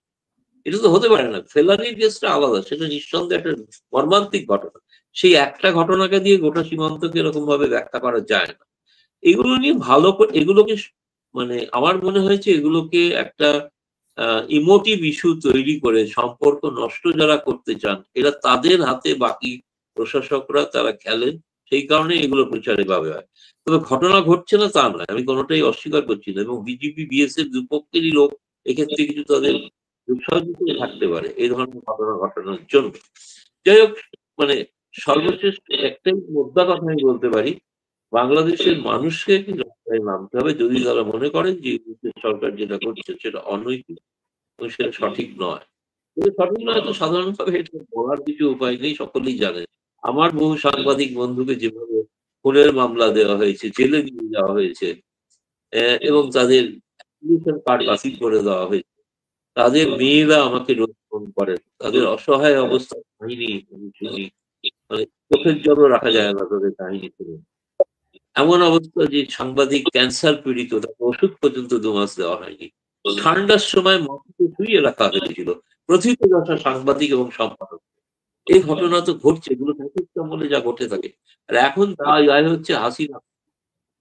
এটা তো হতে পারে না। ফেলানির কেসটা আলাদা, সেটা নিঃসন্দেহে একটা মর্মান্তিক ঘটনা। সেই একটা ঘটনাকে দিয়ে গোটা সীমান্তকে এরকম ভাবে ব্যাখ্যা করা যায় না। এগুলো নিয়ে ভালো করে, এগুলোকে মানে আমার মনে হয়েছে এগুলোকে একটা ইমোটিভ ইস্যু তৈরি করে সম্পর্ক নষ্ট যারা করতে চান, এরা তাদের হাতে বাকি প্রশাসকরা তারা খেলেন, সেই কারণে এগুলো প্রচারে ভাবে হয়। তবে ঘটনা ঘটছে না তা নয়, আমি কোনোটাই অস্বীকার করছি না, এবং বিজেপি বিএসএফ দুপক্ষেরই লোক এক্ষেত্রে কিছু তাদের সহযোগিতা থাকতে পারে এই ধরনের ঘটনা ঘটানোর জন্য। যাই হোক, মানে সর্বশেষ একটাই মোদ্দা কথা আমি বলতে পারি, বাংলাদেশের মানুষকে রাস্তায় নামতে হবে যদি তারা মনে করেন যে সরকার যেটা করছে সেটা অনৈতিক এবং সেটা সঠিক নয়। সঠিক নয় তো সাধারণভাবে এটা বলার কিছু উপায় নেই, সকলেই জানে। আমার বহু সাংবাদিক বন্ধুকে যেভাবে খুনের মামলা দেওয়া হয়েছে, জেলে নিয়ে যাওয়া হয়েছে, এবং তাদের কার্ড বাতিল করে দেওয়া হয়েছে, তাদের মেয়েরা আমাকে রোজ ফোন করেন, তাদের অসহায় অবস্থা কাহিনী শুনি, মানে চোখের জলও রাখা যায় না তাদের কাহিনী শুনে। এমন অবস্থা যে সাংবাদিক ক্যান্সার পীড়িত, তাকে ওষুধ পর্যন্ত 2 মাস দেওয়া হয়নি। ঠান্ডার সময় মাটিতে শুইয়ে রাখা হয়েছিল প্রথিতযশা সাংবাদিক এবং সম্পাদক। এই ঘটনা তো ঘটছে, এগুলো ফ্যাসিস্ট আমলে যা ঘটে থাকে। আর এখন দায় হচ্ছে হাসিনা।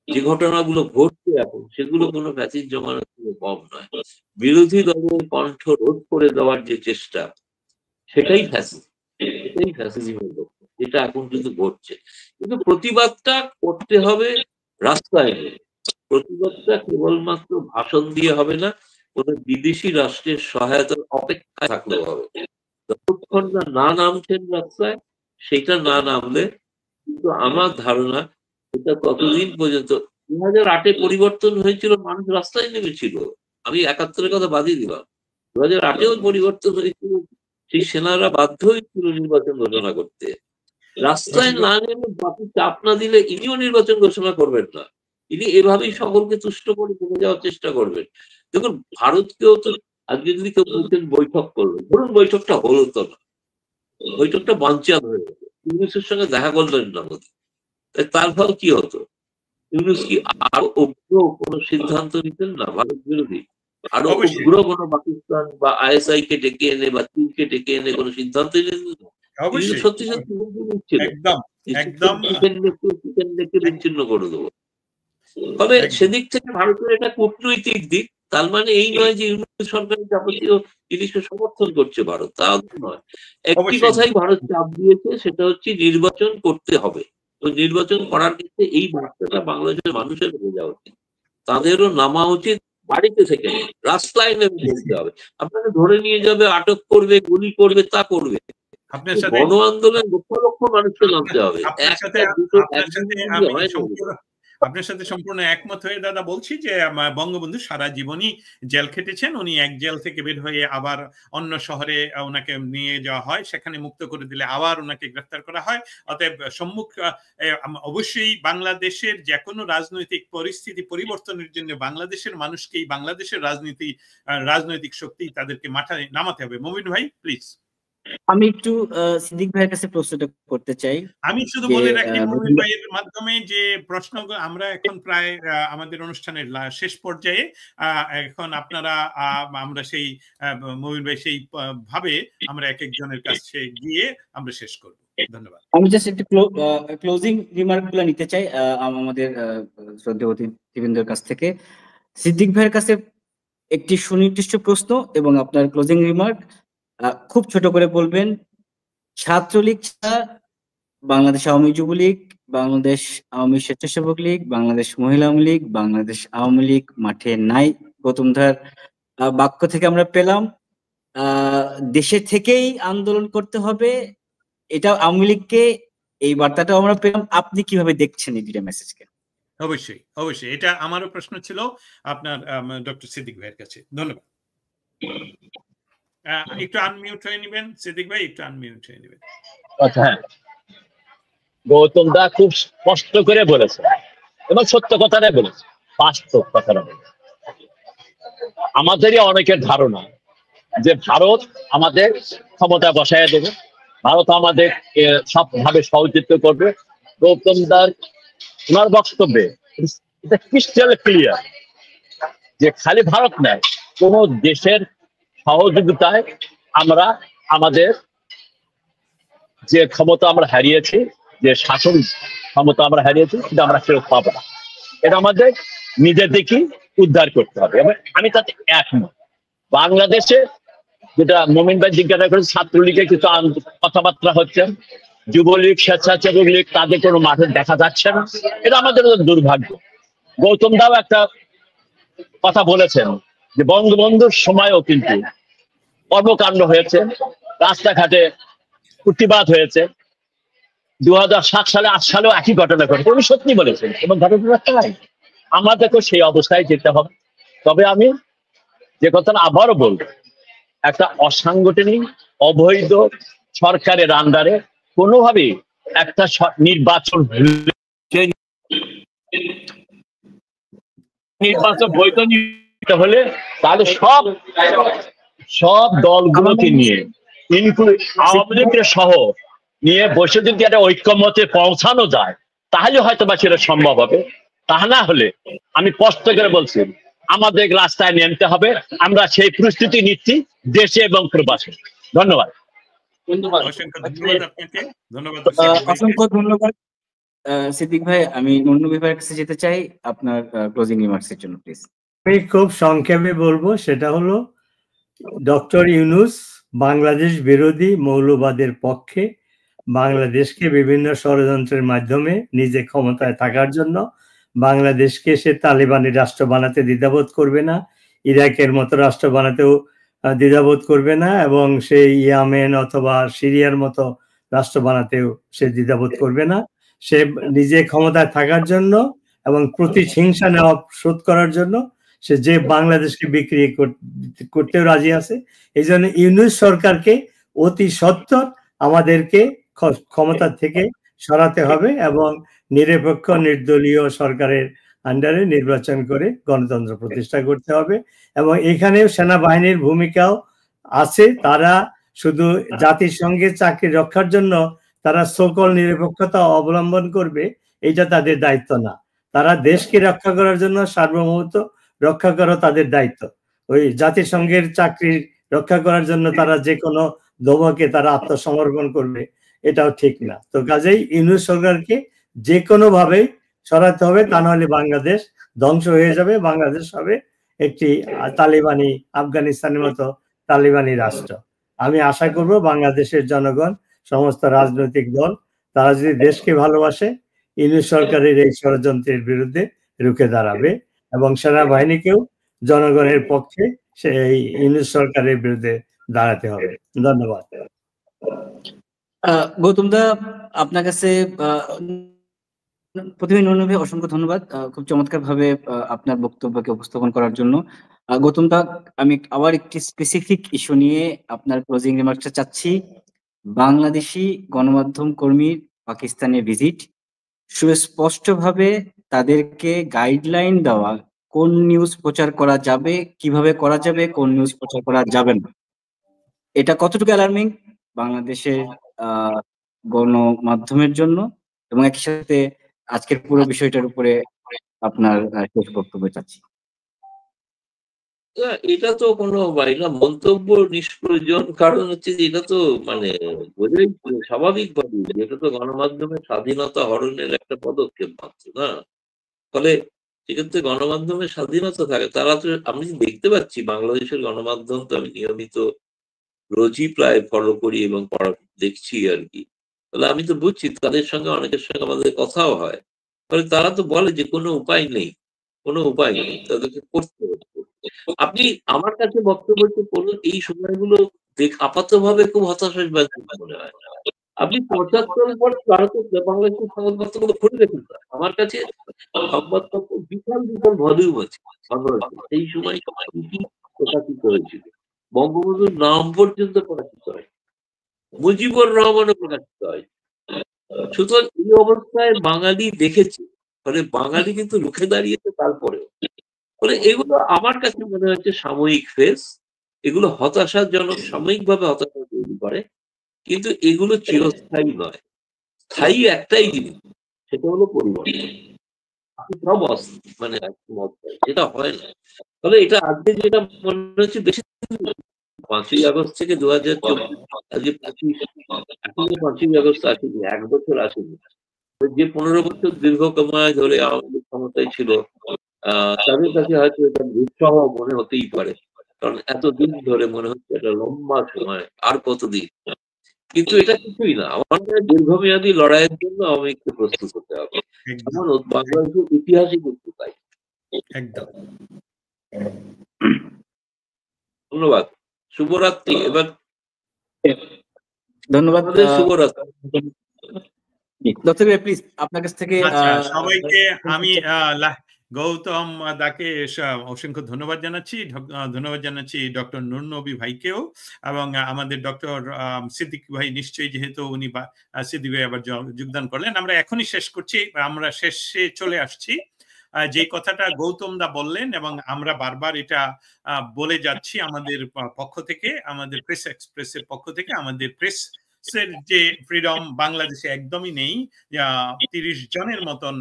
যে ঘটনাগুলো ঘটছে এখন, সেগুলো কোনো ফ্যাসিস্ট জমানার থেকে কম নয়। বিরোধী দলের কণ্ঠ রোধ করে দেওয়ার যে চেষ্টা, সেটাই ফ্যাসিজমের লক্ষ্য, যেটা এখন কিন্তু ঘটছে। কিন্তু প্রতিবাদটা করতে হবে রাস্তায়, প্রতিবাদটা কেবলমাত্র ভাষণ দিয়ে হবে না, কোন বিদেশি রাষ্ট্রের সহায়তার অপেক্ষায় থাকলেও হবে। যতক্ষণ না নামছেন রাস্তায়, সেটা না নামলে কিন্তু আমার ধারণা এটা ততদিন পর্যন্ত 2008-এ পরিবর্তন হয়েছিল, মানুষ রাস্তায় নেমেছিল। আমি 71-এর কথা বাদই দিলাম, 2008-এও পরিবর্তন হয়েছিল, সেই সেনারা বাধ্য হয়েছিল নির্বাচন ঘোষণা করতে। রাস্তায় না নেমে বাকি চাপ না দিলে ইনিও নির্বাচন ঘোষণা করবেন না, ইনি এভাবেই সকলকে তুষ্ট করে চলে যাওয়ার চেষ্টা করবেন। দেখুন, ভারতকেও তো আজকে যদি কেউ বলছেন বৈঠক করবেন, ধরুন বৈঠকটা হলো তো না, বৈঠকটা বানচাল হয়ে গেল, ইউনুসের সঙ্গে দেখা করলেন না মোদী, তার ফল কি হতো? ইউনুস কি আরো উগ্র কোন সিদ্ধান্ত নিতেন না ভারত বিরোধী? আরো উগ্র কোন পাকিস্তান বা ISI কে ডেকে এনে বা চীনকে ডেকে এনে কোন সিদ্ধান্ত নিতেন না? সত্যি সত্যি নিচ্ছিল বিচ্ছিন্ন করে দেবো। তবে সেদিক থেকে ভারতের এটা কূটনৈতিক দিক, তার মানে এই নয় যে ইউনিট সরকারের যাবতীয় জিনিসকে সমর্থন করছে ভারত, তা নয়। একটি কথাই ভারত চাপ দিয়েছে, সেটা হচ্ছে নির্বাচন করতে হবে। তো নির্বাচন করার ক্ষেত্রে এই বার্তাটা বাংলাদেশের মানুষের হয়ে যাওয়া উচিত, তাদেরও নামা উচিত, বাড়িতে থেকে রাস্তায় নেমে বলতে হবে। আপনাকে ধরে নিয়ে যাবে, আটক করবে, গুলি করবে, তা করবে। গণ আন্দোলন লক্ষ লক্ষ মানুষকে নামতে হবে। আপনার সাথে সম্পূর্ণ একমত হয়ে দাদা বলছি যে বঙ্গবন্ধু সারা জীবনই জেল খেটেছেন। উনি এক জেল থেকে বের হয়ে আবার অন্য শহরে ওনাকে নিয়ে যাওয়া হয়, সেখানে মুক্ত করে দিলে আবার ওনাকে গ্রেফতার করা হয়। অতএব অবশ্যই বাংলাদেশের যে কোনো রাজনৈতিক পরিস্থিতি পরিবর্তনের জন্য বাংলাদেশের মানুষকেই, বাংলাদেশের রাজনৈতিক শক্তি তাদেরকে মাথায় নামাতে হবে। মমিন ভাই প্লিজ। আমি একটু সিদ্দিক ভাইয়ের কাছে প্রশ্নটা করতে চাই। আমি শুধু বলে রাখি মমিন ভাইয়ের মাধ্যমে যে প্রশ্নগুলো, আমরা এখন প্রায় আমাদের অনুষ্ঠানের শেষ পর্যায়ে, এখন আপনারা আমরা সেই মমিন ভাই সেই ভাবে আমরা এক একজনের কাছে গিয়ে আমরা শেষ করব। ধন্যবাদ। আমি জাস্ট একটু ক্লোজিং রিমার্ক গুলো নিতে চাই আমাদের শ্রদ্ধেয় অতিথিবৃন্দের কাছ থেকে। সিদ্দিক ভাইয়ের কাছে একটি সুনির্দিষ্ট প্রশ্ন এবং আপনার ক্লোজিং রিমার্ক খুব ছোট করে বলবেন। ছাত্রলীগ ছাড়া বাংলাদেশ আওয়ামী যুবলীগ, বাংলাদেশ আওয়ামী স্বেচ্ছাসেবক লীগ, বাংলাদেশ মহিলা আওয়ামী লীগ, বাংলাদেশ আওয়ামী লীগ মাঠে নাই। গৌতম ধার বাক্য থেকে আমরা পেলাম দেশে থেকেই আন্দোলন করতে হবে, এটা আওয়ামী লীগকে, এই বার্তাটাও আমরা পেলাম। আপনি কিভাবে দেখছেন এই দুইটা মেসেজকে? অবশ্যই অবশ্যই, এটা আমারও প্রশ্ন ছিল আপনার ডক্টর সিদ্দিক ভাইয়ের কাছে। ধন্যবাদ। একটু আনমিউট হয়ে নেবেন সিদ্দিক ভাই, একটু আনমিউট হয়ে নেবেন। আচ্ছা, হ্যাঁ, গৌতম দা খুব স্পষ্ট করে বলেছে এবং সত্য কথাটাই বলেছে, বাস্তব কথাটা বলেছে। আমাদেরই অনেকের ধারণা যে ভারত আমাদের ক্ষমতা বসায় দেবে, ভারত আমাদের সবভাবে সহযোগিতা করবে। গৌতম দার ওনার বক্তব্যে এটা ক্রিস্টাল ক্লিয়ার যে খালি ভারত নয়, কোন দেশের সহযোগিতায় আমরা আমাদের যে ক্ষমতা আমরা হারিয়েছি, যে শাসন ক্ষমতা আমরা হারিয়েছি, সেটা আমরা ফেরত পাবো না। এটা আমাদের নিজেদেরকে উদ্ধার করতে হবে। আমি তাতে একমত। বাংলাদেশে যেটা মোমিন ভাই জিজ্ঞাসা করে, ছাত্রলীগের কিছু কথাবার্তা হচ্ছে, যুবলীগ, স্বেচ্ছাসেবক লীগ, তাদের কোনো মাঠে দেখা যাচ্ছে না, এটা আমাদের দুর্ভাগ্য। গৌতম দাও একটা কথা বলেছেন যে বঙ্গবন্ধুর সময়ও কিন্তু কর্মকাণ্ড হয়েছে, রাস্তাঘাটে প্রতিবাদ হয়েছে। 2007 সালে 8 সালেও একই ঘটনা ঘটেছে, উনি সত্যি বলেছেন এবং ঘটনাটা নাই। আমাদেরকে সেই অবস্থায় যেতে হবে। তবে আমি যে কথাটা আবারও বলবো, একটা অসাংগঠনিক অবৈধ সরকারের আন্ডারে কোনোভাবেই একটা নির্বাচন বৈধ নিতে হলে তাহলে সব দলগুলোকে নিয়ে, আওয়ামী লীগের সহ নিয়ে বসে যদি একটা ঐক্যমতে পৌঁছানো যায়, তাহলে হয়তো বা সেটা সম্ভব হবে। তা না হলে আমি স্পষ্ট করে বলছি, আমাদের রাস্তায় নামতে হবে। আমরা সেই প্রস্তুতি নিচ্ছি দেশে এবং প্রবাসে। ধন্যবাদ। অসংখ্য ধন্যবাদ সিদ্দিক ভাই। আমি নন্নু ভাইয়ের কাছে যেতে চাই আপনার ক্লোজিং রিমার্কস এর জন্য, প্লিজ। আমি খুব সংক্ষেপে বলবো, সেটা হলো ডক্টর ইউনূস বাংলাদেশ বিরোধী মৌলবাদের পক্ষে, বাংলাদেশকে বিভিন্ন ষড়যন্ত্রের মাধ্যমে নিজে ক্ষমতায় থাকার জন্য বাংলাদেশকে সে তালিবানি রাষ্ট্র বানাতে দ্বিধাবোধ করবে না, ইরাকের মতো রাষ্ট্র বানাতেও দ্বিধাবোধ করবে না, এবং সে ইয়ামেন অথবা সিরিয়ার মতো রাষ্ট্র বানাতেও সে দ্বিধাবোধ করবে না। সে নিজে ক্ষমতায় থাকার জন্য এবং প্রতিহিংসা নেওয়া শোধ করার জন্য সে যে বাংলাদেশকে বিক্রি করতেও রাজি আছে। এই জন্য ইউনূস সরকারকে অতি সত্বর আমাদেরকে ক্ষমতা থেকে সরাতে হবে এবং নিরপেক্ষ নির্দলীয় সরকারের আন্ডারে নির্বাচন করে গণতন্ত্র প্রতিষ্ঠা করতে হবে। এবং এখানে সেনাবাহিনীর ভূমিকাও আছে। তারা শুধু জাতিসংঘের চাকরি রক্ষার জন্য তারা সকল নিরপেক্ষতা অবলম্বন করবে, এটা তাদের দায়িত্ব না। তারা দেশকে রক্ষা করার জন্য সার্বভৌমত্ব রক্ষা করা তাদের দায়িত্ব। ওই জাতিসংঘের চাকরি রক্ষা করার জন্য তারা যে কোনো দমকে তারা আত্মসমর্পণ করবে, এটাও ঠিক না। তো কাজেই ইউনূস সরকারকে যে কোনো ভাবে সরাতে হবে, তা নাহলে বাংলাদেশ ধ্বংস হয়ে যাবে। বাংলাদেশ হবে একটি তালিবানি, আফগানিস্তানের মতো তালিবানি রাষ্ট্র। আমি আশা করব বাংলাদেশের জনগণ, সমস্ত রাজনৈতিক দল, তারা যদি দেশকে ভালোবাসে, ইউনূস সরকারের এই ষড়যন্ত্রের বিরুদ্ধে রুখে দাঁড়াবে এবং সেনাবাহিনীকেও জনগণের পক্ষে সেই ইউনূস সরকারের বিরুদ্ধে দাঁড়াতে হবে। ধন্যবাদ। গৌতম দা, আপনার কাছে প্রথমে নুরুল ভাই অসংখ্য ধন্যবাদ খুব চমৎকার ভাবে আপনার বক্তব্যকে উপস্থাপন করার জন্য। গৌতম দা, আমি আবার একটি স্পেসিফিক ইস্যু নিয়ে আপনার ক্লোজিং রিমার্কসটা চাচ্ছি। বাংলাদেশি গণমাধ্যম কর্মীর পাকিস্তানে ভিজিট, সুস্পষ্টভাবে তাদেরকে গাইডলাইন দেওয়া কোন নিউজ প্রচার করা যাবে, কিভাবে করা যাবে, কোন নিউজ প্রচার করা যাবে না, এটা কতটুকু অ্যালার্মিং বাংলাদেশের গণমাধ্যমের জন্য, এবং একই সাথে আজকের পুরো বিষয়টার উপরে আপনার শেষ বক্তব্য চাচ্ছি। এটা তো কোনো এটা মন্তব্য নিষ্প্রয়োজন, কারণ হচ্ছে যে এটা তো মানে স্বাভাবিকভাবে এটা তো গণমাধ্যমের স্বাধীনতা হরণের একটা পদক্ষেপ মাত্র না। ফলে সেক্ষেত্রে গণমাধ্যমের স্বাধীনতা থাকে। তারা তো আমি দেখতে পাচ্ছি বাংলাদেশের গণমাধ্যম তো আমি নিয়মিত রোজই প্রায় ফলো করি এবং দেখছি আর কি। তাহলে আমি তো বুঝছি তাদের সঙ্গে অনেকের সঙ্গে আমাদের কথাও হয়। ফলে তারা তো বলে যে কোনো উপায় নেই, কোনো উপায় নেই, তাদেরকে করতে হচ্ছে। আপনি আমার কাছে বক্তব্য করুন, এই সময়গুলো আপাতভাবে খুব হতাশাবাদী মনে হয়। আপনি ৭৫ পর ভারতের বাংলাদেশের সংবাদপত্রগুলো খুলে দেখুন। আমার কাছে সংবাদপত্র বিশাল বিশাল ভলিউম আছে। সেই সময় প্রকাশিত হয়েছিল, বঙ্গবন্ধুর নাম পর্যন্ত প্রকাশিত হয়, মুজিবুর রহমানও প্রকাশিত হয়। সুতরাং এই অবস্থায় বাঙালি দেখেছে, ফলে বাঙালি কিন্তু রুখে দাঁড়িয়েছে তারপরেও। ফলে এগুলো আমার কাছে মনে হচ্ছে সাময়িক ফেজ, এগুলো হতাশাজনক, সাময়িকভাবে হতাশা তৈরি করে, কিন্তু এগুলো চিরস্থায়ী নয়। স্থায়ী একটাই জিনিস, সেটা হলো পরিবর্তন। সব মানে এটা হয় না। তবে এটা আজকে যেটা মনে হচ্ছে বেশি ৫ই আগস্ট থেকে ২০২৪ আজকে ৫ই আগস্ট আসেনি, ১ বছর আসেনি। যে ১৫ বছর দীর্ঘসময় ধরে আমাদের ক্ষমতায় ছিল, তাদের কাছে হয়তো এটা দুঃসহ মনে হতেই পারে, কারণ এতদিন ধরে মনে হচ্ছে একটা লম্বা সময়, আর কতদিন। কিন্তু এটা কিছুই না। আমার মনে হয় দীর্ঘমেয়াদী লড়াইয়ের জন্য আমাকে প্রস্তুত হতে হবে। এমন বাংলাদেশের ইতিহাসই কিন্তু তাই। একদম। ধন্যবাদ, শুভরাত্রি। এবার ধন্যবাদ, শুভরাত্রি। ডক্টর প্লিজ আপনার কাছ থেকে সবাইকে আমি গৌতম দাকে অসংখ্য ধন্যবাদ জানাচ্ছি। ধন্যবাদ জানাচ্ছি ডক্টর নূর নবী ভাইকেও, এবং আমাদের ডক্টর সিদ্দিক ভাই নিশ্চয়ই, যেহেতু উনি সিদ্দিক ভাই আবার যোগদান করলেন। আমরা এখনই শেষ করছি, আমরা শেষে চলে আসছি। যে কথাটা গৌতম দা বললেন এবং আমরা বারবার এটা বলে যাচ্ছি আমাদের পক্ষ থেকে, আমাদের প্রেস এক্সপ্রেসের পক্ষ থেকে, আমাদের প্রেসের যে ফ্রিডম বাংলাদেশে একদমই নেই। 30 জনের মতন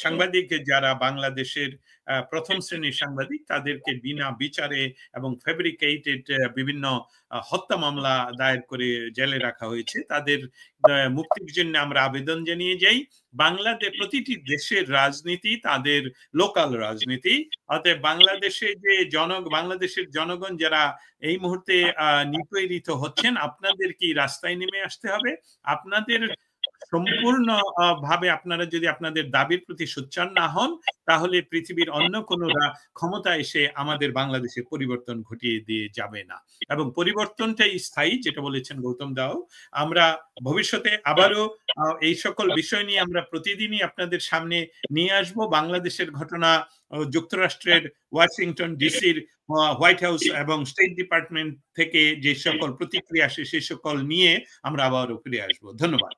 সাংবাদিক যারা বাংলাদেশের প্রথম শ্রেণীর সাংবাদিক তাদেরকে বিনা বিচারে এবং ফেব্রিকেটেড বিভিন্ন হত্যা মামলা দায়ের করে জেলে রাখা হয়েছে, তাদের মুক্তির জন্য আমরা আবেদন জানিয়ে যাই। বাংলাদেশ প্রতিটি দেশের রাজনীতি তাদের লোকাল রাজনীতি, অতএব বাংলাদেশে যে বাংলাদেশের জনগণ যারা এই মুহূর্তে নিপীড়িত হচ্ছেন, আপনাদের কি রাস্তায় নেমে আসতে হবে। আপনাদের সম্পূর্ণ ভাবে আপনারা যদি আপনাদের দাবির প্রতি সোচ্চার না হন, তাহলে পৃথিবীর অন্য কোন ক্ষমতা এসে আমাদের বাংলাদেশে পরিবর্তন ঘটিয়ে দিয়ে যাবে না, এবং পরিবর্তনটাই স্থায়ী, যেটা বলেছেন গৌতম দাও। আমরা ভবিষ্যতে আবারও এই সকল বিষয় নিয়ে আমরা প্রতিদিনই আপনাদের সামনে নিয়ে আসব। বাংলাদেশের ঘটনা, যুক্তরাষ্ট্রের ওয়াশিংটন ডিসির হোয়াইট হাউস এবং স্টেট ডিপার্টমেন্ট থেকে যে সকল প্রতিক্রিয়া আসে সে সকল নিয়ে আমরা আবারও ফিরে আসবো। ধন্যবাদ।